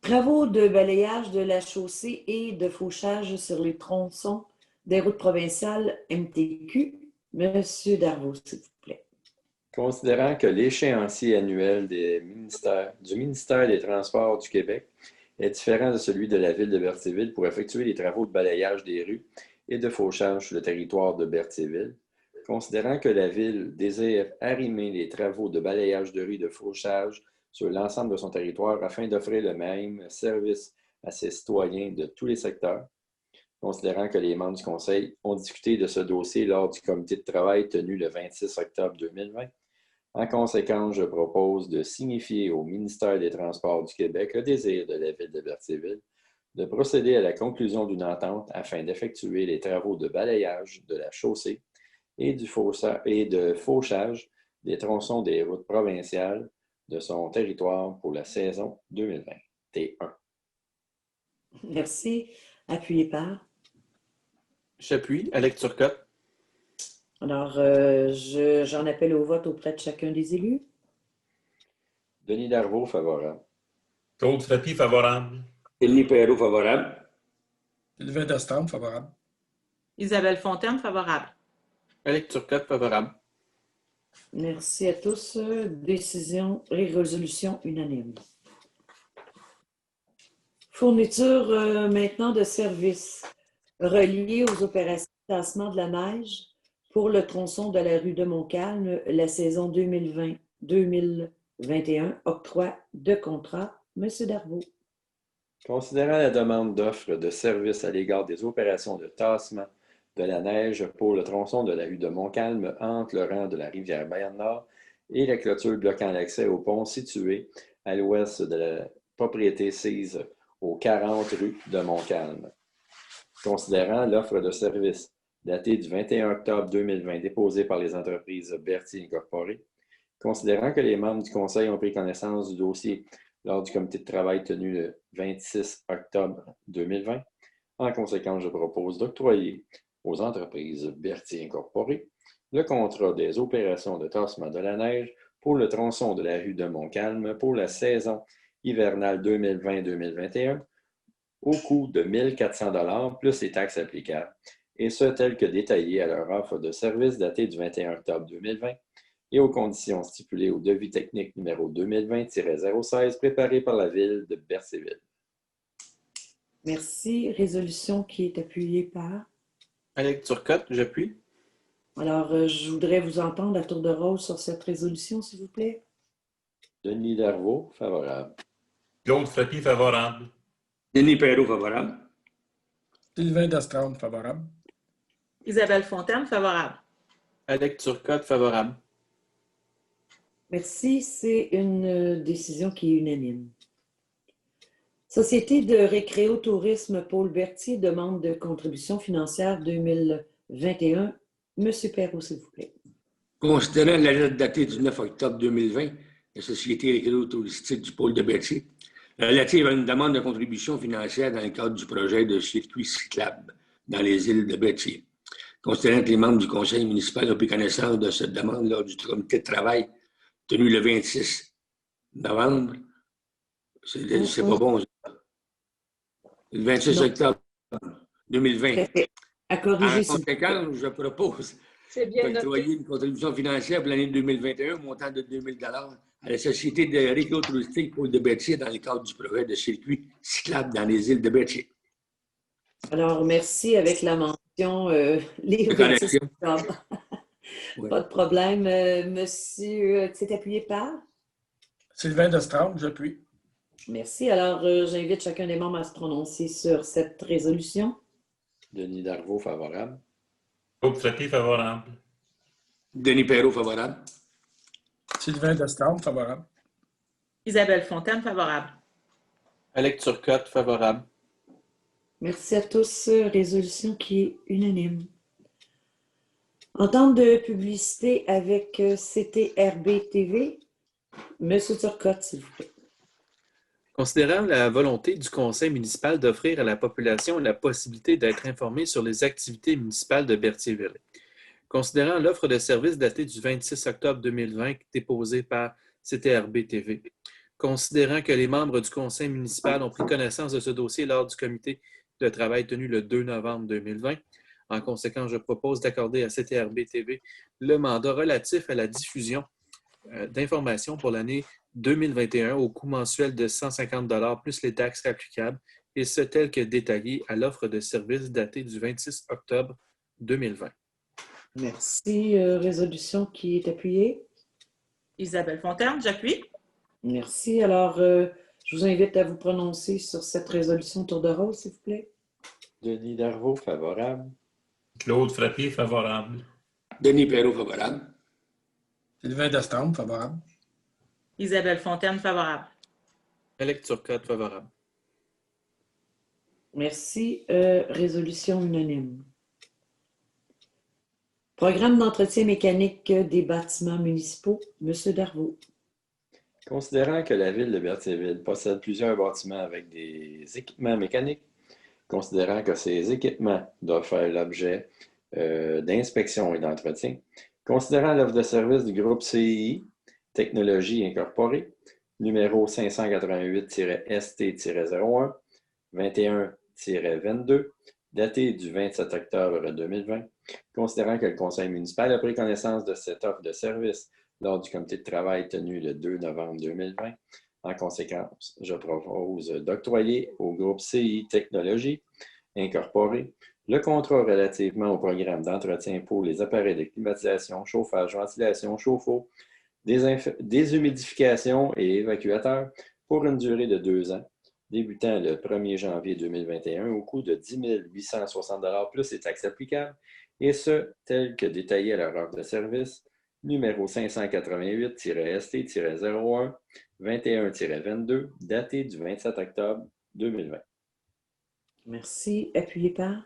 Travaux de balayage de la chaussée et de fauchage sur les tronçons des routes provinciales MTQ. Monsieur Darvaux, s'il vous plaît. Considérant que l'échéancier annuel du ministère des Transports du Québec est différent de celui de la Ville de Berthierville pour effectuer les travaux de balayage des rues et de fauchage sur le territoire de Berthierville, considérant que la Ville désire arrimer les travaux de balayage de rue et de fauchage sur l'ensemble de son territoire afin d'offrir le même service à ses citoyens de tous les secteurs, considérant que les membres du Conseil ont discuté de ce dossier lors du comité de travail tenu le 26 octobre 2020. En conséquence, je propose de signifier au ministère des Transports du Québec le désir de la Ville de Berthierville de procéder à la conclusion d'une entente afin d'effectuer les travaux de balayage de la chaussée et de fauchage des tronçons des routes provinciales de son territoire pour la saison 2021. Merci. Appuyé par. J'appuie. Alex Turcotte. Alors, j'en appelle au vote auprès de chacun des élus. Denis Darvaux, favorable. Claude Frappier, favorable. Denis Perrault, favorable. Sylvain Destraume, favorable. Isabelle Fontaine, favorable. Alex Turcotte, favorable. Merci à tous. Décision et résolution unanime. Fourniture maintenant de services reliés aux opérations de tassement de la neige pour le tronçon de la rue de Montcalm, la saison 2020-2021, octroi de contrat. Monsieur Darvaux. Considérant la demande d'offre de services à l'égard des opérations de tassement de la neige pour le tronçon de la rue de Montcalm entre le rang de la rivière Bayard-Nord et la clôture bloquant l'accès au pont situé à l'ouest de la propriété sise aux 40 rue de Montcalm. Considérant l'offre de services datée du 21 octobre 2020 déposée par les entreprises Berthier Incorporées, considérant que les membres du Conseil ont pris connaissance du dossier lors du comité de travail tenu le 26 octobre 2020, en conséquence, je propose d'octroyer aux entreprises Berthier Incorporées le contrat des opérations de tassement de la neige pour le tronçon de la rue de Montcalm pour la saison hivernale 2020-2021 au coût de 1 400 $ plus les taxes applicables, et ce tel que détaillé à leur offre de service datée du 21 octobre 2020 et aux conditions stipulées au devis technique numéro 2020-016 préparé par la Ville de Berthierville. Merci. Résolution qui est appuyée par. Alex Turcotte, j'appuie. Alors, je voudrais vous entendre à tour de rôle sur cette résolution, s'il vous plaît. Denis Darvaux, favorable. Claude Frappier, favorable. Denis Perrault, favorable. Sylvain Destraume, favorable. Isabelle Fontaine, favorable. Alex Turcotte, favorable. Merci. C'est une décision qui est unanime. Société de récréotourisme Paul Berthier demande de contribution financière 2021. Monsieur Perrault, s'il vous plaît. Considérant la lettre datée du 9 octobre 2020, la Société récréo-touristique du pôle de Berthier, relative à une demande de contribution financière dans le cadre du projet de circuit cyclable dans les îles de Berthier. Considérant que les membres du conseil municipal ont pris connaissance de cette demande lors du comité de travail tenu le 26 novembre, c'est pas bon, ça. Le 26 octobre 2020. À corriger, En conséquence, je propose C'est bien noté. Octroyer une contribution financière pour l'année 2021 au montant de 2 000 à la Société de récréation touristique Pôle de Berthier dans le cadre du projet de circuit cyclable dans les îles de Berthier. Alors, merci avec la mention les De 26 connexion. octobre. Ouais. Pas de problème. Monsieur, c'est appuyé par? Sylvain Destraume, j'appuie. Merci. Alors, j'invite chacun des membres à se prononcer sur cette résolution. Denis Darvaux, favorable. Claude Frappier, favorable. Denis Perrault, favorable. Sylvain Destraume, favorable. Isabelle Fontaine, favorable. Alex Turcotte, favorable. Merci à tous. Résolution qui est unanime. Entente de publicité avec CTRB TV. Monsieur Turcotte, s'il vous plaît. Considérant la volonté du conseil municipal d'offrir à la population la possibilité d'être informée sur les activités municipales de Berthierville. Considérant l'offre de services datée du 26 octobre 2020 déposée par CTRB TV. Considérant que les membres du conseil municipal ont pris connaissance de ce dossier lors du comité de travail tenu le 2 novembre 2020. En conséquence, je propose d'accorder à CTRB TV le mandat relatif à la diffusion d'informations pour l'année 2021 au coût mensuel de 150 $ plus les taxes applicables, et ce tel que détaillé à l'offre de services datée du 26 octobre 2020. Merci. Résolution qui est appuyée. Isabelle Fontaine, j'appuie. Merci. Alors, je vous invite à vous prononcer sur cette résolution tour de rôle, s'il vous plaît. Denis Darvaux, favorable. Claude Frappier, favorable. Denis Perrault, favorable. Sylvain Destraume, favorable. Isabelle Fontaine, favorable. Alex Turcotte, favorable. Merci. Résolution unanime. Programme d'entretien mécanique des bâtiments municipaux. Monsieur Darvaux. Considérant que la ville de Berthierville possède plusieurs bâtiments avec des équipements mécaniques, considérant que ces équipements doivent faire l'objet d'inspection et d'entretien, considérant l'offre de service du groupe CII, Technologies Incorporée, numéro 588-ST-01, 21-22, daté du 27 octobre 2020, considérant que le conseil municipal a pris connaissance de cette offre de service lors du comité de travail tenu le 2 novembre 2020. En conséquence, je propose d'octroyer au groupe CI Technologies Incorporée le contrat relativement au programme d'entretien pour les appareils de climatisation, chauffage, ventilation, chauffe-eau, déshumidification et évacuateurs pour une durée de 2 ans, débutant le 1er janvier 2021 au coût de 10 860 $ plus les taxes applicables, et ce, tel que détaillé à leur offre de service, numéro 588-ST-01, 21-22, daté du 27 octobre 2020. Merci. Appuyé par?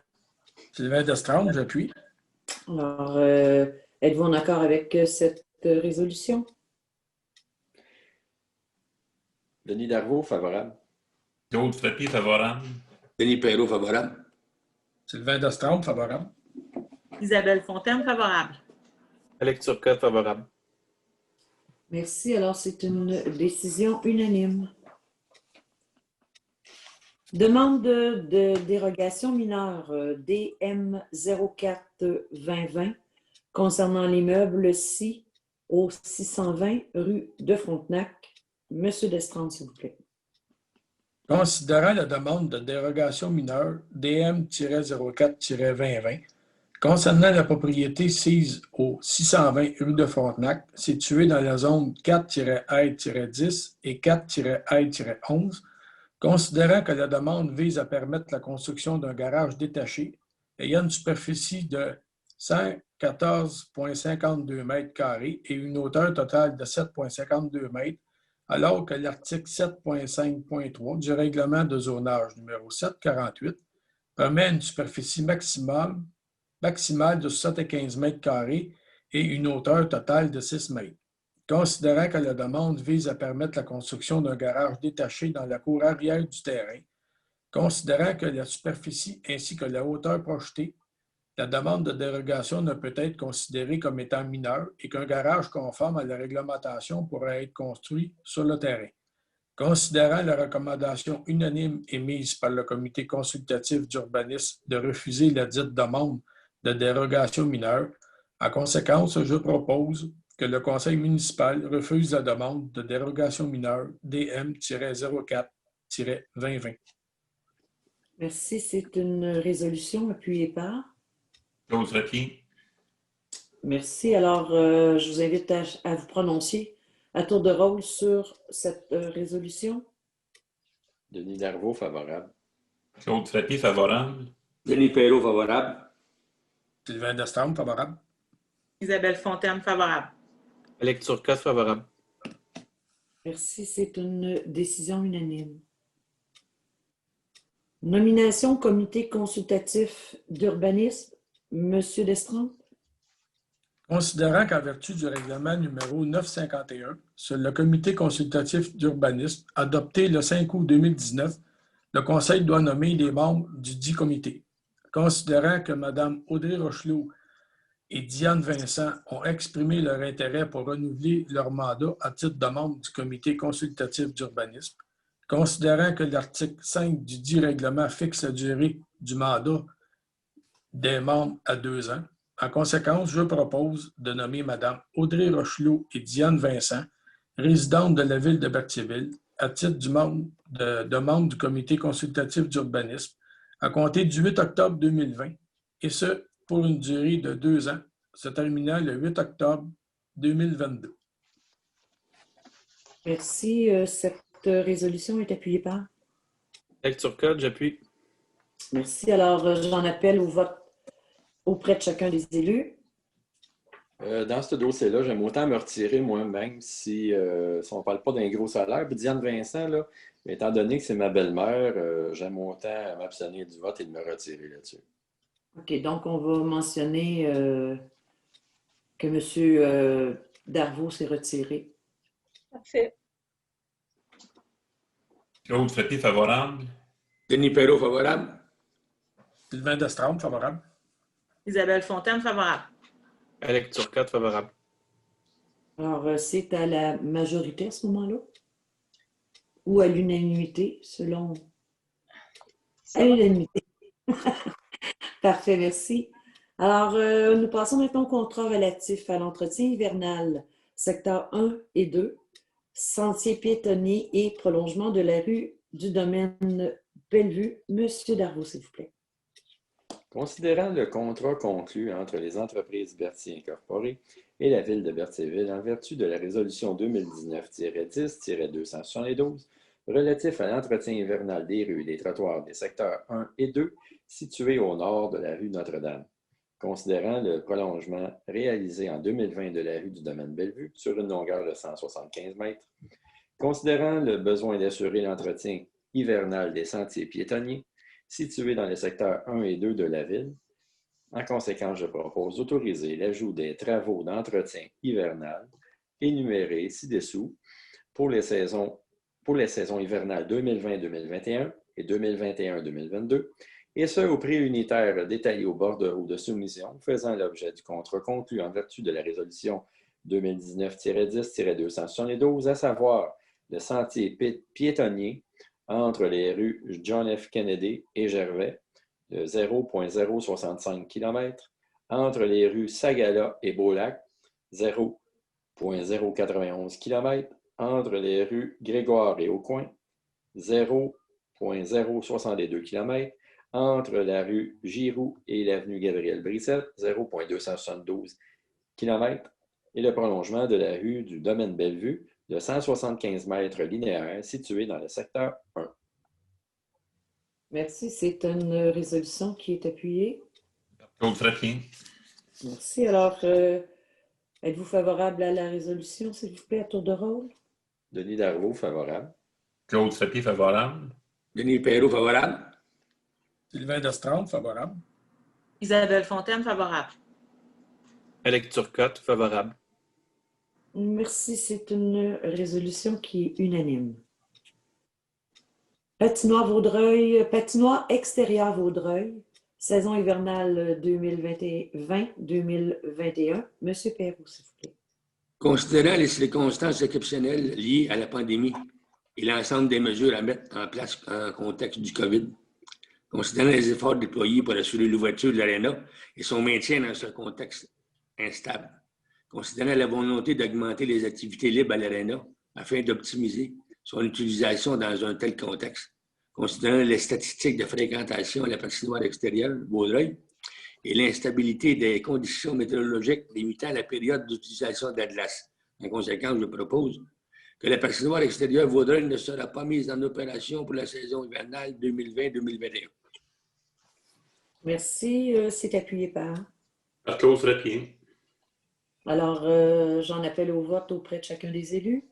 Sylvain Destraume, j'appuie. Alors, êtes-vous en accord avec cette résolution? Denis Darvaux, favorable. Claude Frappier, favorable. Denis Perrault, favorable. Sylvain Destraume, favorable. Isabelle Fontaine, favorable. Alex Turcotte, favorable. Merci. Alors, c'est une décision unanime. Demande de dérogation mineure DM 04-2020 concernant l'immeuble CI au 620 rue de Frontenac. Monsieur Destraume, s'il vous plaît. Considérant la demande de dérogation mineure DM-04-2020 concernant la propriété sise au 620 rue de Frontenac, située dans la zone 4-I-10 et 4-I-11, considérant que la demande vise à permettre la construction d'un garage détaché ayant une superficie de 114,52 m² et une hauteur totale de 7,52 m, alors que l'article 7.5.3 du règlement de zonage numéro 748 permet une superficie maximale de 75 m² et une hauteur totale de 6 m. Considérant que la demande vise à permettre la construction d'un garage détaché dans la cour arrière du terrain, considérant que la superficie ainsi que la hauteur projetée, la demande de dérogation ne peut être considérée comme étant mineure et qu'un garage conforme à la réglementation pourra être construit sur le terrain. Considérant la recommandation unanime émise par le comité consultatif d'urbanisme de refuser la dite demande de dérogation mineure, En conséquence, je propose que le conseil municipal refuse la demande de dérogation mineure DM-04-2020. Merci. C'est une résolution appuyée par. Claude Frappier. Merci. Alors, je vous invite à vous prononcer à tour de rôle sur cette résolution. Denis Darvaux, favorable. Claude Frappier, favorable. Denis Perrault, favorable. Sylvain Destrempe, favorable. Isabelle Fontaine, favorable. Alex Turcotte, favorable. Merci. C'est une décision unanime. Nomination au comité consultatif d'urbanisme, Monsieur Destrempe. Considérant qu'en vertu du règlement numéro 951 sur le comité consultatif d'urbanisme adopté le 5 août 2019, le Conseil doit nommer les membres du dit comité. Considérant que Mme Audrey Rochelot et Diane Vincent ont exprimé leur intérêt pour renouveler leur mandat à titre de membre du comité consultatif d'urbanisme, considérant que l'article 5 du dit règlement fixe la durée du mandat des membres à 2 ans, en conséquence, je propose de nommer Mme Audrey Rochelot et Diane Vincent, résidentes de la ville de Berthierville, à titre de membre du comité consultatif d'urbanisme, à compter du 8 octobre 2020, et ce, pour une durée de 2 ans, se terminant le 8 octobre 2022. Merci. Cette résolution est appuyée par. Alex Turcotte, j'appuie. Merci. Alors, j'en appelle au vote auprès de chacun des élus. Dans ce dossier-là, j'aime autant me retirer moi-même si on ne parle pas d'un gros salaire. Puis Diane Vincent, là, étant donné que c'est ma belle-mère, j'aime autant m'abstenir du vote et de me retirer là-dessus. OK, donc on va mentionner que M. Darvaux s'est retiré. Parfait. Claude Frappier, favorable. Denis Perrault, favorable. Sylvain Destrempe, favorable. Isabelle Fontaine, favorable. Alex Turcotte, favorable. Alors, c'est à la majorité à ce moment-là? Ou à l'unanimité, selon... À l'unanimité. Parfait, merci. Alors, nous passons maintenant au contrat relatif à l'entretien hivernal, secteur 1 et 2, sentier piétonnier et prolongement de la rue du domaine Bellevue. Monsieur Darvaux, s'il vous plaît. Considérant le contrat conclu entre les entreprises Berthier Incorporées et la ville de Berthierville en vertu de la résolution 2019-10-272 relatif à l'entretien hivernal des rues et des trottoirs des secteurs 1 et 2 situés au nord de la rue Notre-Dame, considérant le prolongement réalisé en 2020 de la rue du domaine Bellevue sur une longueur de 175 mètres, considérant le besoin d'assurer l'entretien hivernal des sentiers piétonniers situés dans les secteurs 1 et 2 de la ville. En conséquence, je propose d'autoriser l'ajout des travaux d'entretien hivernal énumérés ci-dessous pour les saisons hivernales 2020-2021 et 2021-2022, et ce au prix unitaire détaillé au bordereau de soumission faisant l'objet du contrat conclu en vertu de la résolution 2019-10-272, à savoir le sentier piétonnier entre les rues John F. Kennedy et Gervais, de 0,065 km, entre les rues Sagala et Beaulac, 0,091 km, entre les rues Grégoire et Aucoin, 0,062 km, entre la rue Giroux et l'avenue Gabriel-Brissette, 0,272 km, et le prolongement de la rue du domaine Bellevue, de 175 mètres linéaires situé dans le secteur 1. Merci. C'est une résolution qui est appuyée. Claude Frappier. Merci. Alors, êtes-vous favorable à la résolution, s'il vous plaît, à tour de rôle? Denis Darvaux, favorable. Claude Frappier, favorable. Denis Perrault, favorable. Sylvain Destrempe, favorable. Isabelle Fontaine, favorable. Alex Turcotte, favorable. Merci. C'est une résolution qui est unanime. Patinoire extérieure Vaudreuil, saison hivernale 2020-2021. Monsieur Perrault, s'il vous plaît. Considérant les circonstances exceptionnelles liées à la pandémie et l'ensemble des mesures à mettre en place en contexte du COVID, considérant les efforts déployés pour assurer l'ouverture de l'aréna et son maintien dans ce contexte instable. Considérant la volonté d'augmenter les activités libres à l'ARENA afin d'optimiser son utilisation dans un tel contexte, considérant les statistiques de fréquentation à la patinoire extérieure, Vaudreuil, et l'instabilité des conditions météorologiques limitant la période d'utilisation de la glace. En conséquence, je propose que la patinoire extérieure Vaudreuil ne sera pas mise en opération pour la saison hivernale 2020-2021. Merci. C'est appuyé par. Par Claude Frappier. Alors, j'en appelle au vote auprès de chacun des élus.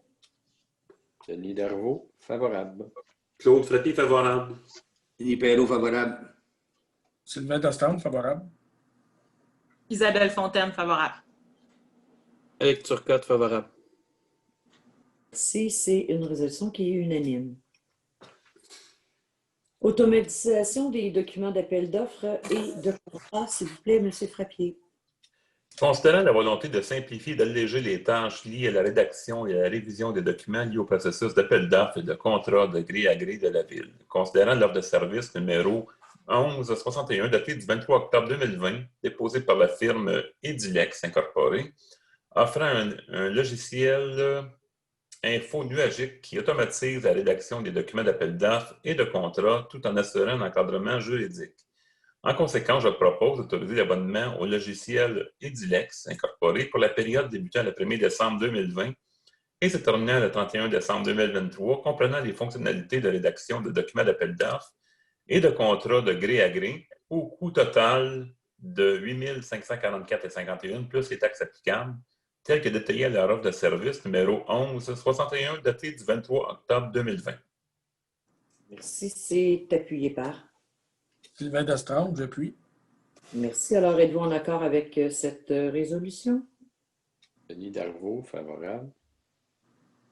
Denis Darvaux, favorable. Claude Frappier, favorable. Denis Perrault, favorable. Sylvain Dastan, favorable. Isabelle Fontaine, favorable. Éric Turcotte, favorable. Merci. C'est une résolution qui est unanime. Automatisation des documents d'appel d'offres et de contrat, s'il vous plaît, M. Frappier. Considérant la volonté de simplifier et d'alléger les tâches liées à la rédaction et à la révision des documents liés au processus d'appel d'offres et de contrat de gré à gré de la Ville, considérant l'offre de service numéro 1161 datée du 23 octobre 2020, déposée par la firme Edilex Incorporée, offrant un logiciel info nuagique qui automatise la rédaction des documents d'appel d'offres et de contrat tout en assurant un encadrement juridique. En conséquence, je propose d'autoriser l'abonnement au logiciel Edilex Incorporé pour la période débutant le 1er décembre 2020 et se terminant le 31 décembre 2023, comprenant les fonctionnalités de rédaction de documents d'appel d'offres et de contrats de gré à gré au coût total de 8 544,51 plus les taxes applicables, tel que détaillé à leur offre de service numéro 1161 datée du 23 octobre 2020. Merci. C'est appuyé par. Sylvain Dastan, j'appuie. Merci. Alors, êtes-vous en accord avec cette résolution? Denis Darvaux, favorable.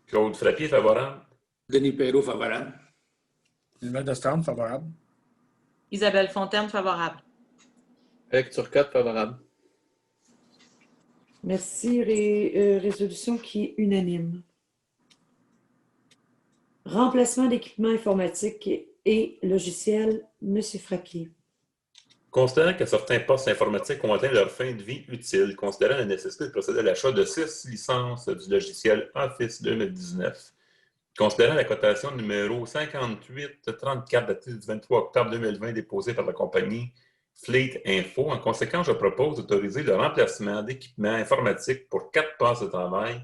Claude Frappier, favorable. Denis Perrault, favorable. Sylvain Dastan, favorable. Isabelle Fontaine, favorable. Éric Turcotte, favorable. Merci. Résolution qui est unanime. Remplacement d'équipements informatiques et logiciels, M. Frappier. Considérant que certains postes informatiques ont atteint leur fin de vie utile, considérant la nécessité de procéder à l'achat de 6 licences du logiciel Office 2019, considérant la cotation numéro 5834 datée du 23 octobre 2020 déposée par la compagnie Fleet Info, en conséquence, je propose d'autoriser le remplacement d'équipements informatiques pour 4 postes de travail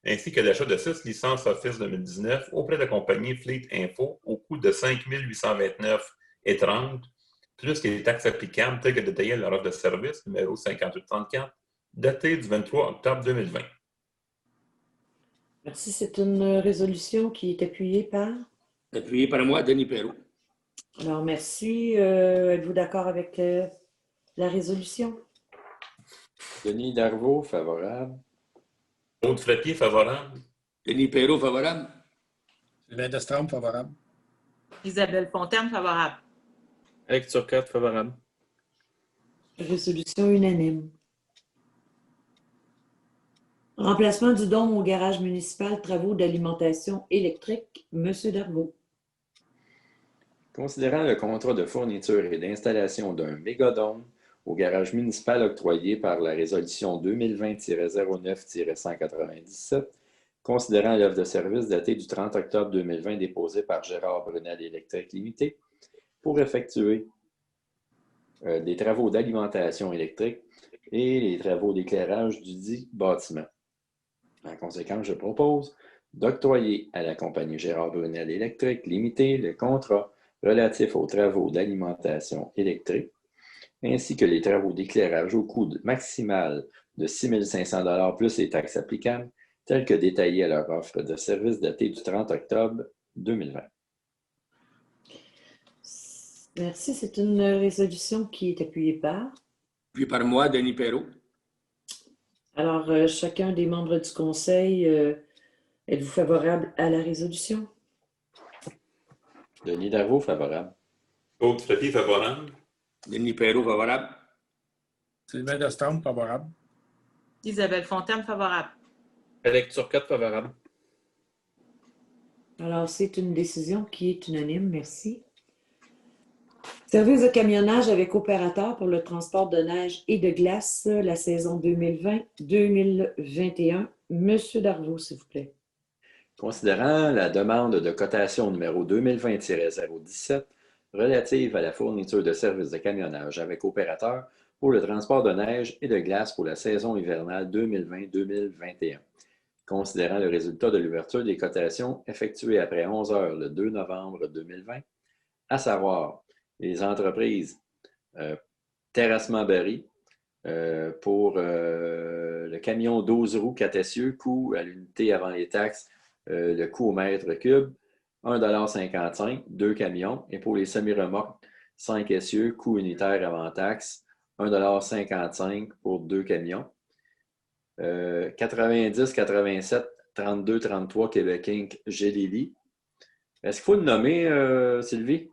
ainsi que l'achat de 6 licences Office 2019 auprès de la compagnie Fleet Info au coût de 5 829,30 plus les taxes applicables telles que détaillées à leur offre de service numéro 5834 datée du 23 octobre 2020. Merci. C'est une résolution qui est appuyée par. Appuyé par moi, Denis Perrault. Alors, merci. Êtes-vous d'accord avec la résolution? Denis Darvaux, favorable. Claude Frappier, favorable. Denis Perrault, favorable. Sylvain Dastan, favorable. Isabelle Fontaine, favorable. Éric Turcotte, favorable. Résolution unanime. Remplacement du don au garage municipal, travaux d'alimentation électrique, M. Darvaux. Considérant le contrat de fourniture et d'installation d'un mégadôme au garage municipal octroyé par la résolution 2020-09-197, considérant l'offre de service datée du 30 octobre 2020 déposée par Gérard Brunel Électrique Limité pour effectuer des travaux d'alimentation électrique et les travaux d'éclairage du dit bâtiment. En conséquence, je propose d'octroyer à la compagnie Gérard Brunel Électrique Limité le contrat relatif aux travaux d'alimentation électrique, ainsi que les travaux d'éclairage au coût maximal de 6 500 $ plus les taxes applicables, tels que détaillés à leur offre de service datée du 30 octobre 2020. Merci. C'est une résolution qui est appuyée par. Appuyé par moi, Denis Perrault. Alors, chacun des membres du Conseil, êtes-vous favorable à la résolution? Denis Darvaux, favorable. Claude Frappier, favorable. Denis Perrault, favorable. Sylvain Dastan, favorable. Isabelle Fontaine, favorable. Éric Turcotte, favorable. Alors, c'est une décision qui est unanime. Merci. Service de camionnage avec opérateur pour le transport de neige et de glace, la saison 2020-2021. Monsieur Darvaux, s'il vous plaît. Considérant la demande de cotation numéro 2020-017 relative à la fourniture de services de camionnage avec opérateur pour le transport de neige et de glace pour la saison hivernale 2020-2021. Considérant le résultat de l'ouverture des cotations effectuées après 11 heures le 2 novembre 2020, à savoir les entreprises Terrassement-Berry pour le camion 12 roues 4 essieux, coût à l'unité avant les taxes, le coût au mètre cube, 1,55 $, 2 camions. Et pour les semi-remorques 5 essieux, coût unitaire avant taxes, 1,55 $ pour 2 camions. 90, 87, 32, 33 Québec Inc. Gélili. Est-ce qu'il faut le nommer, Sylvie?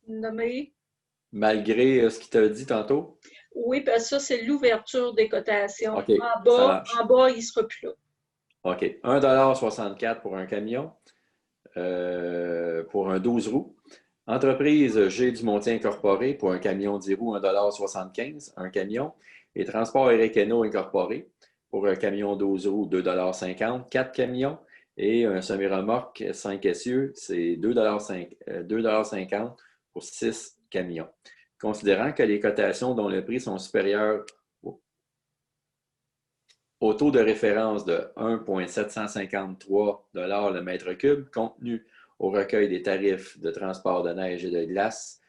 Nommer? Malgré ce qu'il t'a dit tantôt? Oui, parce que ça, c'est l'ouverture des cotations. Okay, en bas, il ne sera plus là. OK. 1,64 $ pour un camion, pour un 12 roues. Entreprise G du Montier Incorporé pour un camion 10 roues, 1,75 $, un camion. Et Transport Erekeno Incorporé pour un camion 12 roues, 2,50 $, 4 camions. Et un semi-remorque 5 essieux, c'est 2,50 $ pour 6 camions. Considérant que les cotations dont le prix sont supérieurs au taux de référence de 1,753 $ le mètre cube, contenu au recueil des tarifs de transport de neige et de glace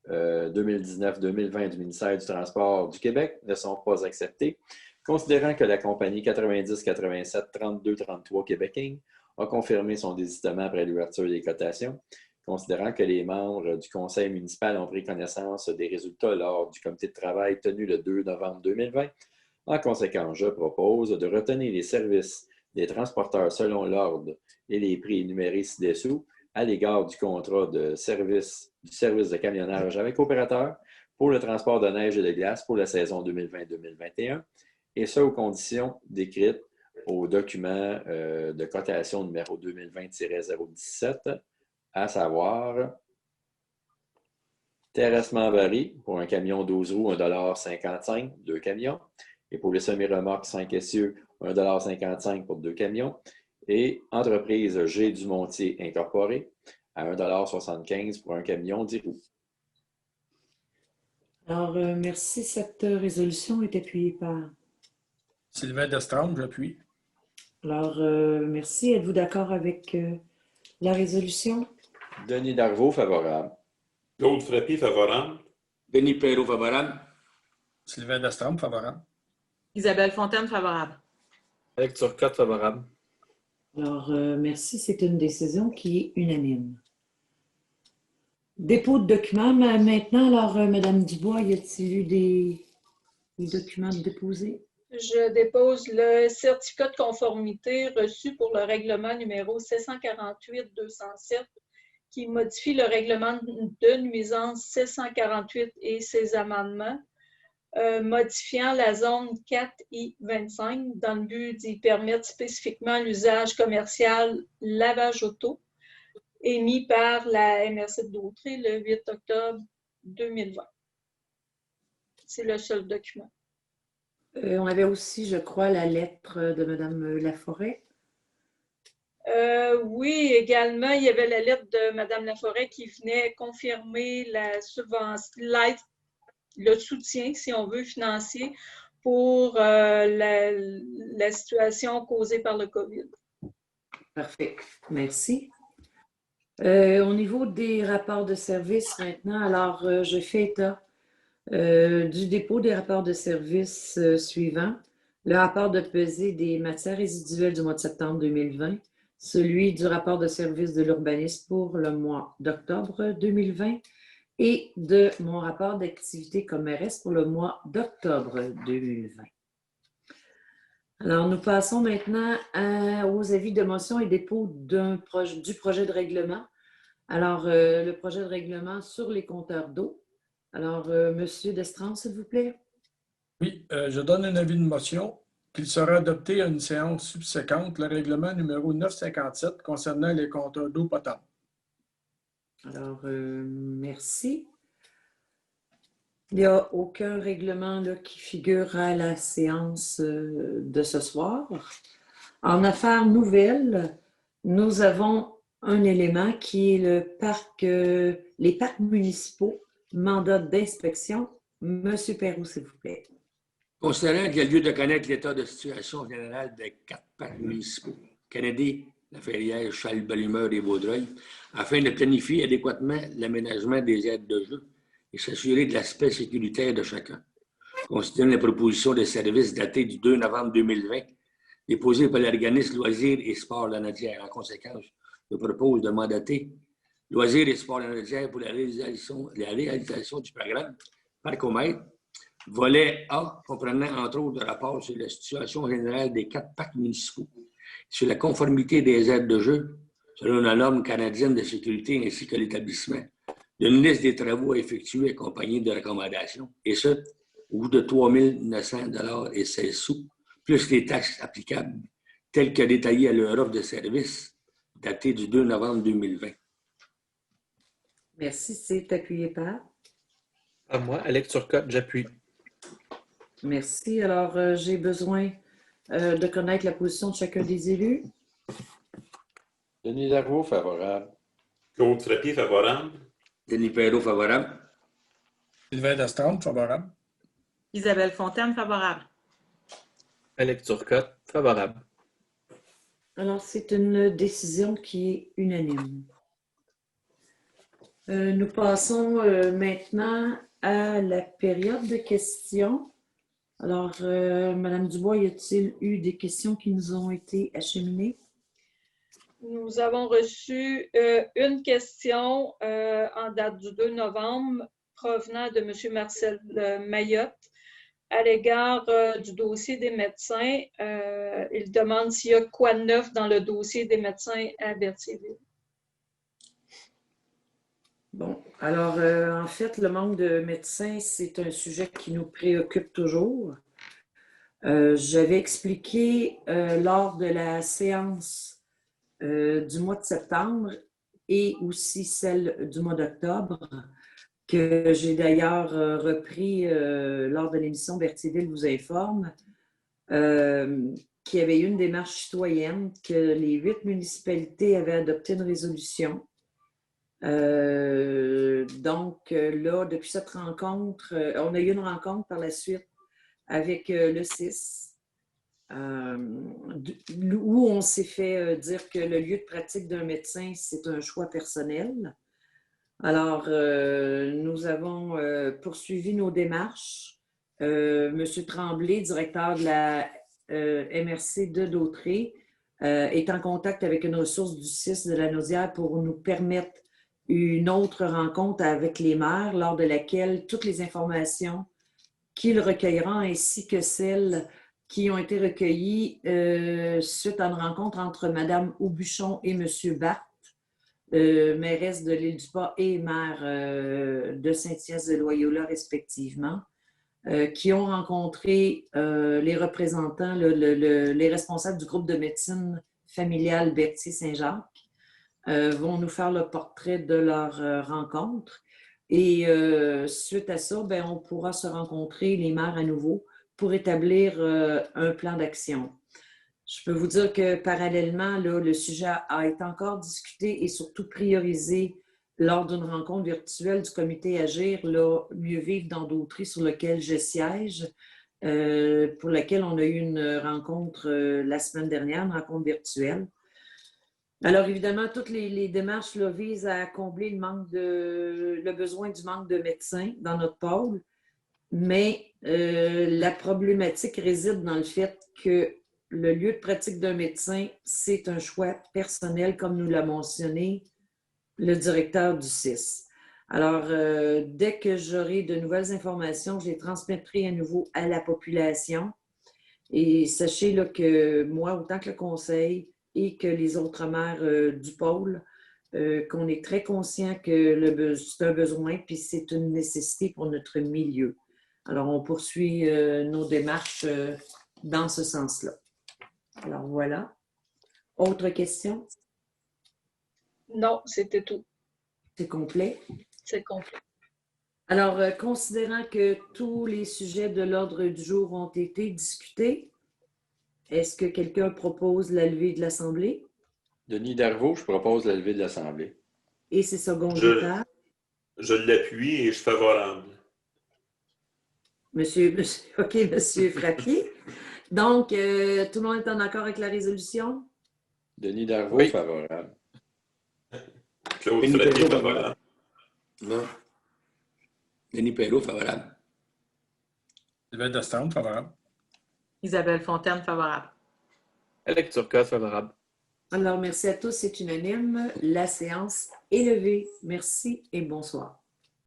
2019-2020 du ministère du Transport du Québec, ne sont pas acceptés. Considérant que la compagnie 90-87-32-33 Québec Inc. a confirmé son désistement après l'ouverture des cotations, considérant que les membres du conseil municipal ont pris connaissance des résultats lors du comité de travail tenu le 2 novembre 2020, en conséquence, je propose de retenir les services des transporteurs selon l'ordre et les prix énumérés ci-dessous à l'égard du contrat de service de camionnage avec opérateur pour le transport de neige et de glace pour la saison 2020-2021, et ce aux conditions décrites au document de cotation numéro 2020-017, à savoir Terrassement-Berry pour un camion 12 roues, 1,55 $, 2 camions. Et pour les semi-remorques 5 essieux, 1,55 $ pour 2 camions. Et Entreprise G du Montier Incorporé à 1,75 $ pour un camion 10 roues. Alors, merci. Cette résolution est appuyée par... Sylvain Destrempe, j'appuie. Alors, merci. Êtes-vous d'accord avec la résolution? Denis Darvaux, favorable. Claude Frappy, favorable. Denis Perrault, favorable. Sylvain Destrempe, favorable. Isabelle Fontaine, favorable. Alex Turcotte, favorable. Alors, merci. C'est une décision qui est unanime. Dépôt de documents maintenant. Alors, Mme Dubois, y a-t-il eu des documents déposés? Je dépose le certificat de conformité reçu pour le règlement numéro 748-207 qui modifie le règlement de nuisance 748 et ses amendements, modifiant la zone 4I25 dans le but d'y permettre spécifiquement l'usage commercial lavage auto, émis par la MRC de Dautrey le 8 octobre 2020. C'est le seul document. On avait aussi, je crois, la lettre de Mme Laforêt. Oui, également, il y avait la lettre de Mme Laforêt qui venait confirmer la subvention, le soutien, si on veut, financier pour la situation causée par le COVID. Parfait. Merci. Au niveau des rapports de service maintenant, alors je fais état du dépôt des rapports de service suivants. Le rapport de pesée des matières résiduelles du mois de septembre 2020, celui du rapport de service de l'urbanisme pour le mois d'octobre 2020 et de mon rapport d'activité comme mairesse pour le mois d'octobre 2020. Alors, nous passons maintenant aux avis de motion et dépôt du projet de règlement. Alors, le projet de règlement sur les compteurs d'eau. Alors, M. Destrempe, s'il vous plaît. Oui, je donne un avis de motion qu'il sera adopté à une séance subséquente le règlement numéro 957 concernant les compteurs d'eau potable. Alors, merci. Il n'y a aucun règlement là, qui figure à la séance de ce soir. En affaires nouvelles, nous avons un élément qui est les parcs municipaux, mandat d'inspection. Monsieur Perroux, s'il vous plaît. Considérant qu'il y a lieu de connaître l'état de situation générale des 4 parcs municipaux, Kennedy, La Ferrière, Charles-Brumeur et Vaudreuil, afin de planifier adéquatement l'aménagement des aires de jeu et s'assurer de l'aspect sécuritaire de chacun. Considérant les propositions de services datées du 2 novembre 2020, déposées par l'organisme Loisirs et Sports Lanaudière. En conséquence, je propose de mandater Loisirs et Sports Lanaudière pour la réalisation du programme Parcomètre, volet A, comprenant entre autres le rapport sur la situation générale des 4 parcs municipaux, sur la conformité des aires de jeu selon la norme canadienne de sécurité ainsi que l'établissement d'une liste des travaux à effectuer accompagnée de recommandations, et ce, au coût de 3 900 $ et 16 sous, plus les taxes applicables, telles que détaillées à leur offre de service datée du 2 novembre 2020. Merci. C'est appuyé par? À moi, Alex Turcotte, j'appuie. Merci. Alors, j'ai besoin de connaître la position de chacun des élus. Denis Darvaux, favorable. Claude Frappier, favorable. Denis Perrault, favorable. Sylvain Destrempe, favorable. Isabelle Fontaine, favorable. Alex Turcotte, favorable. Alors, c'est une décision qui est unanime. Nous passons maintenant à la période de questions. Alors, Mme Dubois, y a-t-il eu des questions qui nous ont été acheminées? Nous avons reçu une question en date du 2 novembre provenant de M. Marcel Mayotte à l'égard du dossier des médecins. Il demande s'il y a quoi de neuf dans le dossier des médecins à Berthierville. Bon, alors, en fait, le manque de médecins, c'est un sujet qui nous préoccupe toujours. J'avais expliqué lors de la séance du mois de septembre et aussi celle du mois d'octobre, que j'ai d'ailleurs repris lors de l'émission Berthierville vous informe, qu'il y avait eu une démarche citoyenne, que les 8 municipalités avaient adopté une résolution. Donc là, depuis cette rencontre, on a eu une rencontre par la suite avec le CIS, où on s'est fait dire que le lieu de pratique d'un médecin, c'est un choix personnel. Alors, nous avons poursuivi nos démarches. M. Tremblay, directeur de la MRC de Dautré, est en contact avec une ressource du CIS de Lanaudière pour nous permettre une autre rencontre avec les maires, lors de laquelle toutes les informations qu'il recueillera ainsi que celles qui ont été recueillies suite à une rencontre entre Mme Aubuchon et M. Barthes, mairesse de l'Île-du-Pas et maire de Saint-Hyacinthe-de-Loyola respectivement, qui ont rencontré les représentants, les responsables du groupe de médecine familiale Berthier-Saint-Jacques, vont nous faire le portrait de leur rencontre. Et suite à ça, ben, on pourra se rencontrer, les maires à nouveau, pour établir un plan d'action. Je peux vous dire que parallèlement, là, le sujet a été encore discuté et surtout priorisé lors d'une rencontre virtuelle du comité Agir, là, Mieux vivre dans Dautré, sur lequel je siège, pour laquelle on a eu une rencontre la semaine dernière, une rencontre virtuelle. Alors, évidemment, toutes les démarches là, visent à combler le besoin du manque de médecins dans notre pôle, mais la problématique réside dans le fait que le lieu de pratique d'un médecin, c'est un choix personnel, comme nous l'a mentionné le directeur du CIS. Alors, dès que j'aurai de nouvelles informations, je les transmettrai à nouveau à la population. Et sachez là, que moi, autant que le conseil, et que les autres maires du pôle, qu'on est très conscient que c'est un besoin puis c'est une nécessité pour notre milieu. Alors, on poursuit nos démarches dans ce sens-là. Alors, voilà. Autre question? Non, c'était tout. C'est complet. C'est complet. Alors, considérant que tous les sujets de l'ordre du jour ont été discutés, est-ce que quelqu'un propose la levée de l'Assemblée? Denis Darvaux, je propose la levée de l'Assemblée. Et c'est secondé par? Je l'appuie et je suis favorable. OK, Monsieur Frappier. Donc, tout le monde est en accord avec la résolution? Denis Darvaux, Oui. favorable. Claude Denis Frappier, Perrault, favorable. Non. Denis Perrault, favorable. Sylvain Destambre, favorable. Isabelle Fontaine, favorable. Alex Turcotte, favorable. Alors, merci à tous, c'est unanime. La séance est levée. Merci et bonsoir.